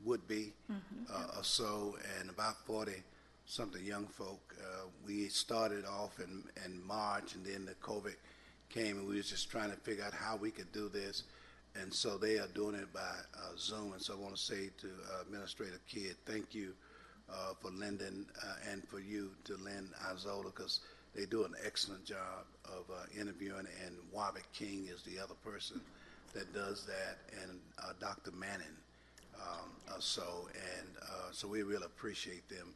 would-be or so, and about 40-something young folk. We started off in March, and then the COVID came, and we was just trying to figure out how we could do this. And so they are doing it by Zoom. And so I want to say to Administrator Kidd, thank you for lending and for you to lend Izola, because they do an excellent job of interviewing, and Warwick King is the other person that does that, and Dr. Manning. So we really appreciate them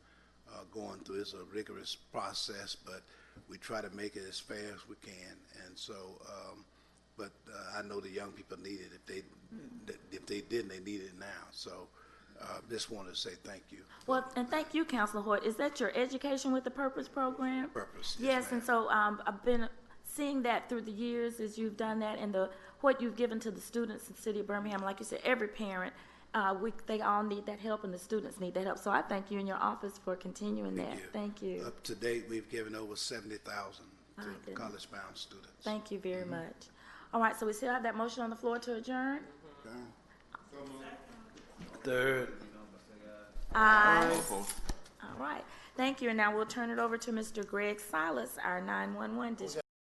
going through. It's a rigorous process, but we try to make it as fair as we can. And so, but I know the young people need it. If they didn't, they need it now. So just wanted to say thank you. Well, and thank you, Councilor Hoyt. Is that your Education with a Purpose program? Purpose. Yes, and so I've been seeing that through the years as you've done that, and what you've given to the students in the city of Birmingham. Like you said, every parent, they all need that help, and the students need that help. So I thank you in your office for continuing that. Thank you. Up to date, we've given over 70,000 to college-bound students. Thank you very much. All right, so we still have that motion on the floor to adjourn? Third. Aye. All right. Thank you. And now we'll turn it over to Mr. Greg Silas, our 911 district.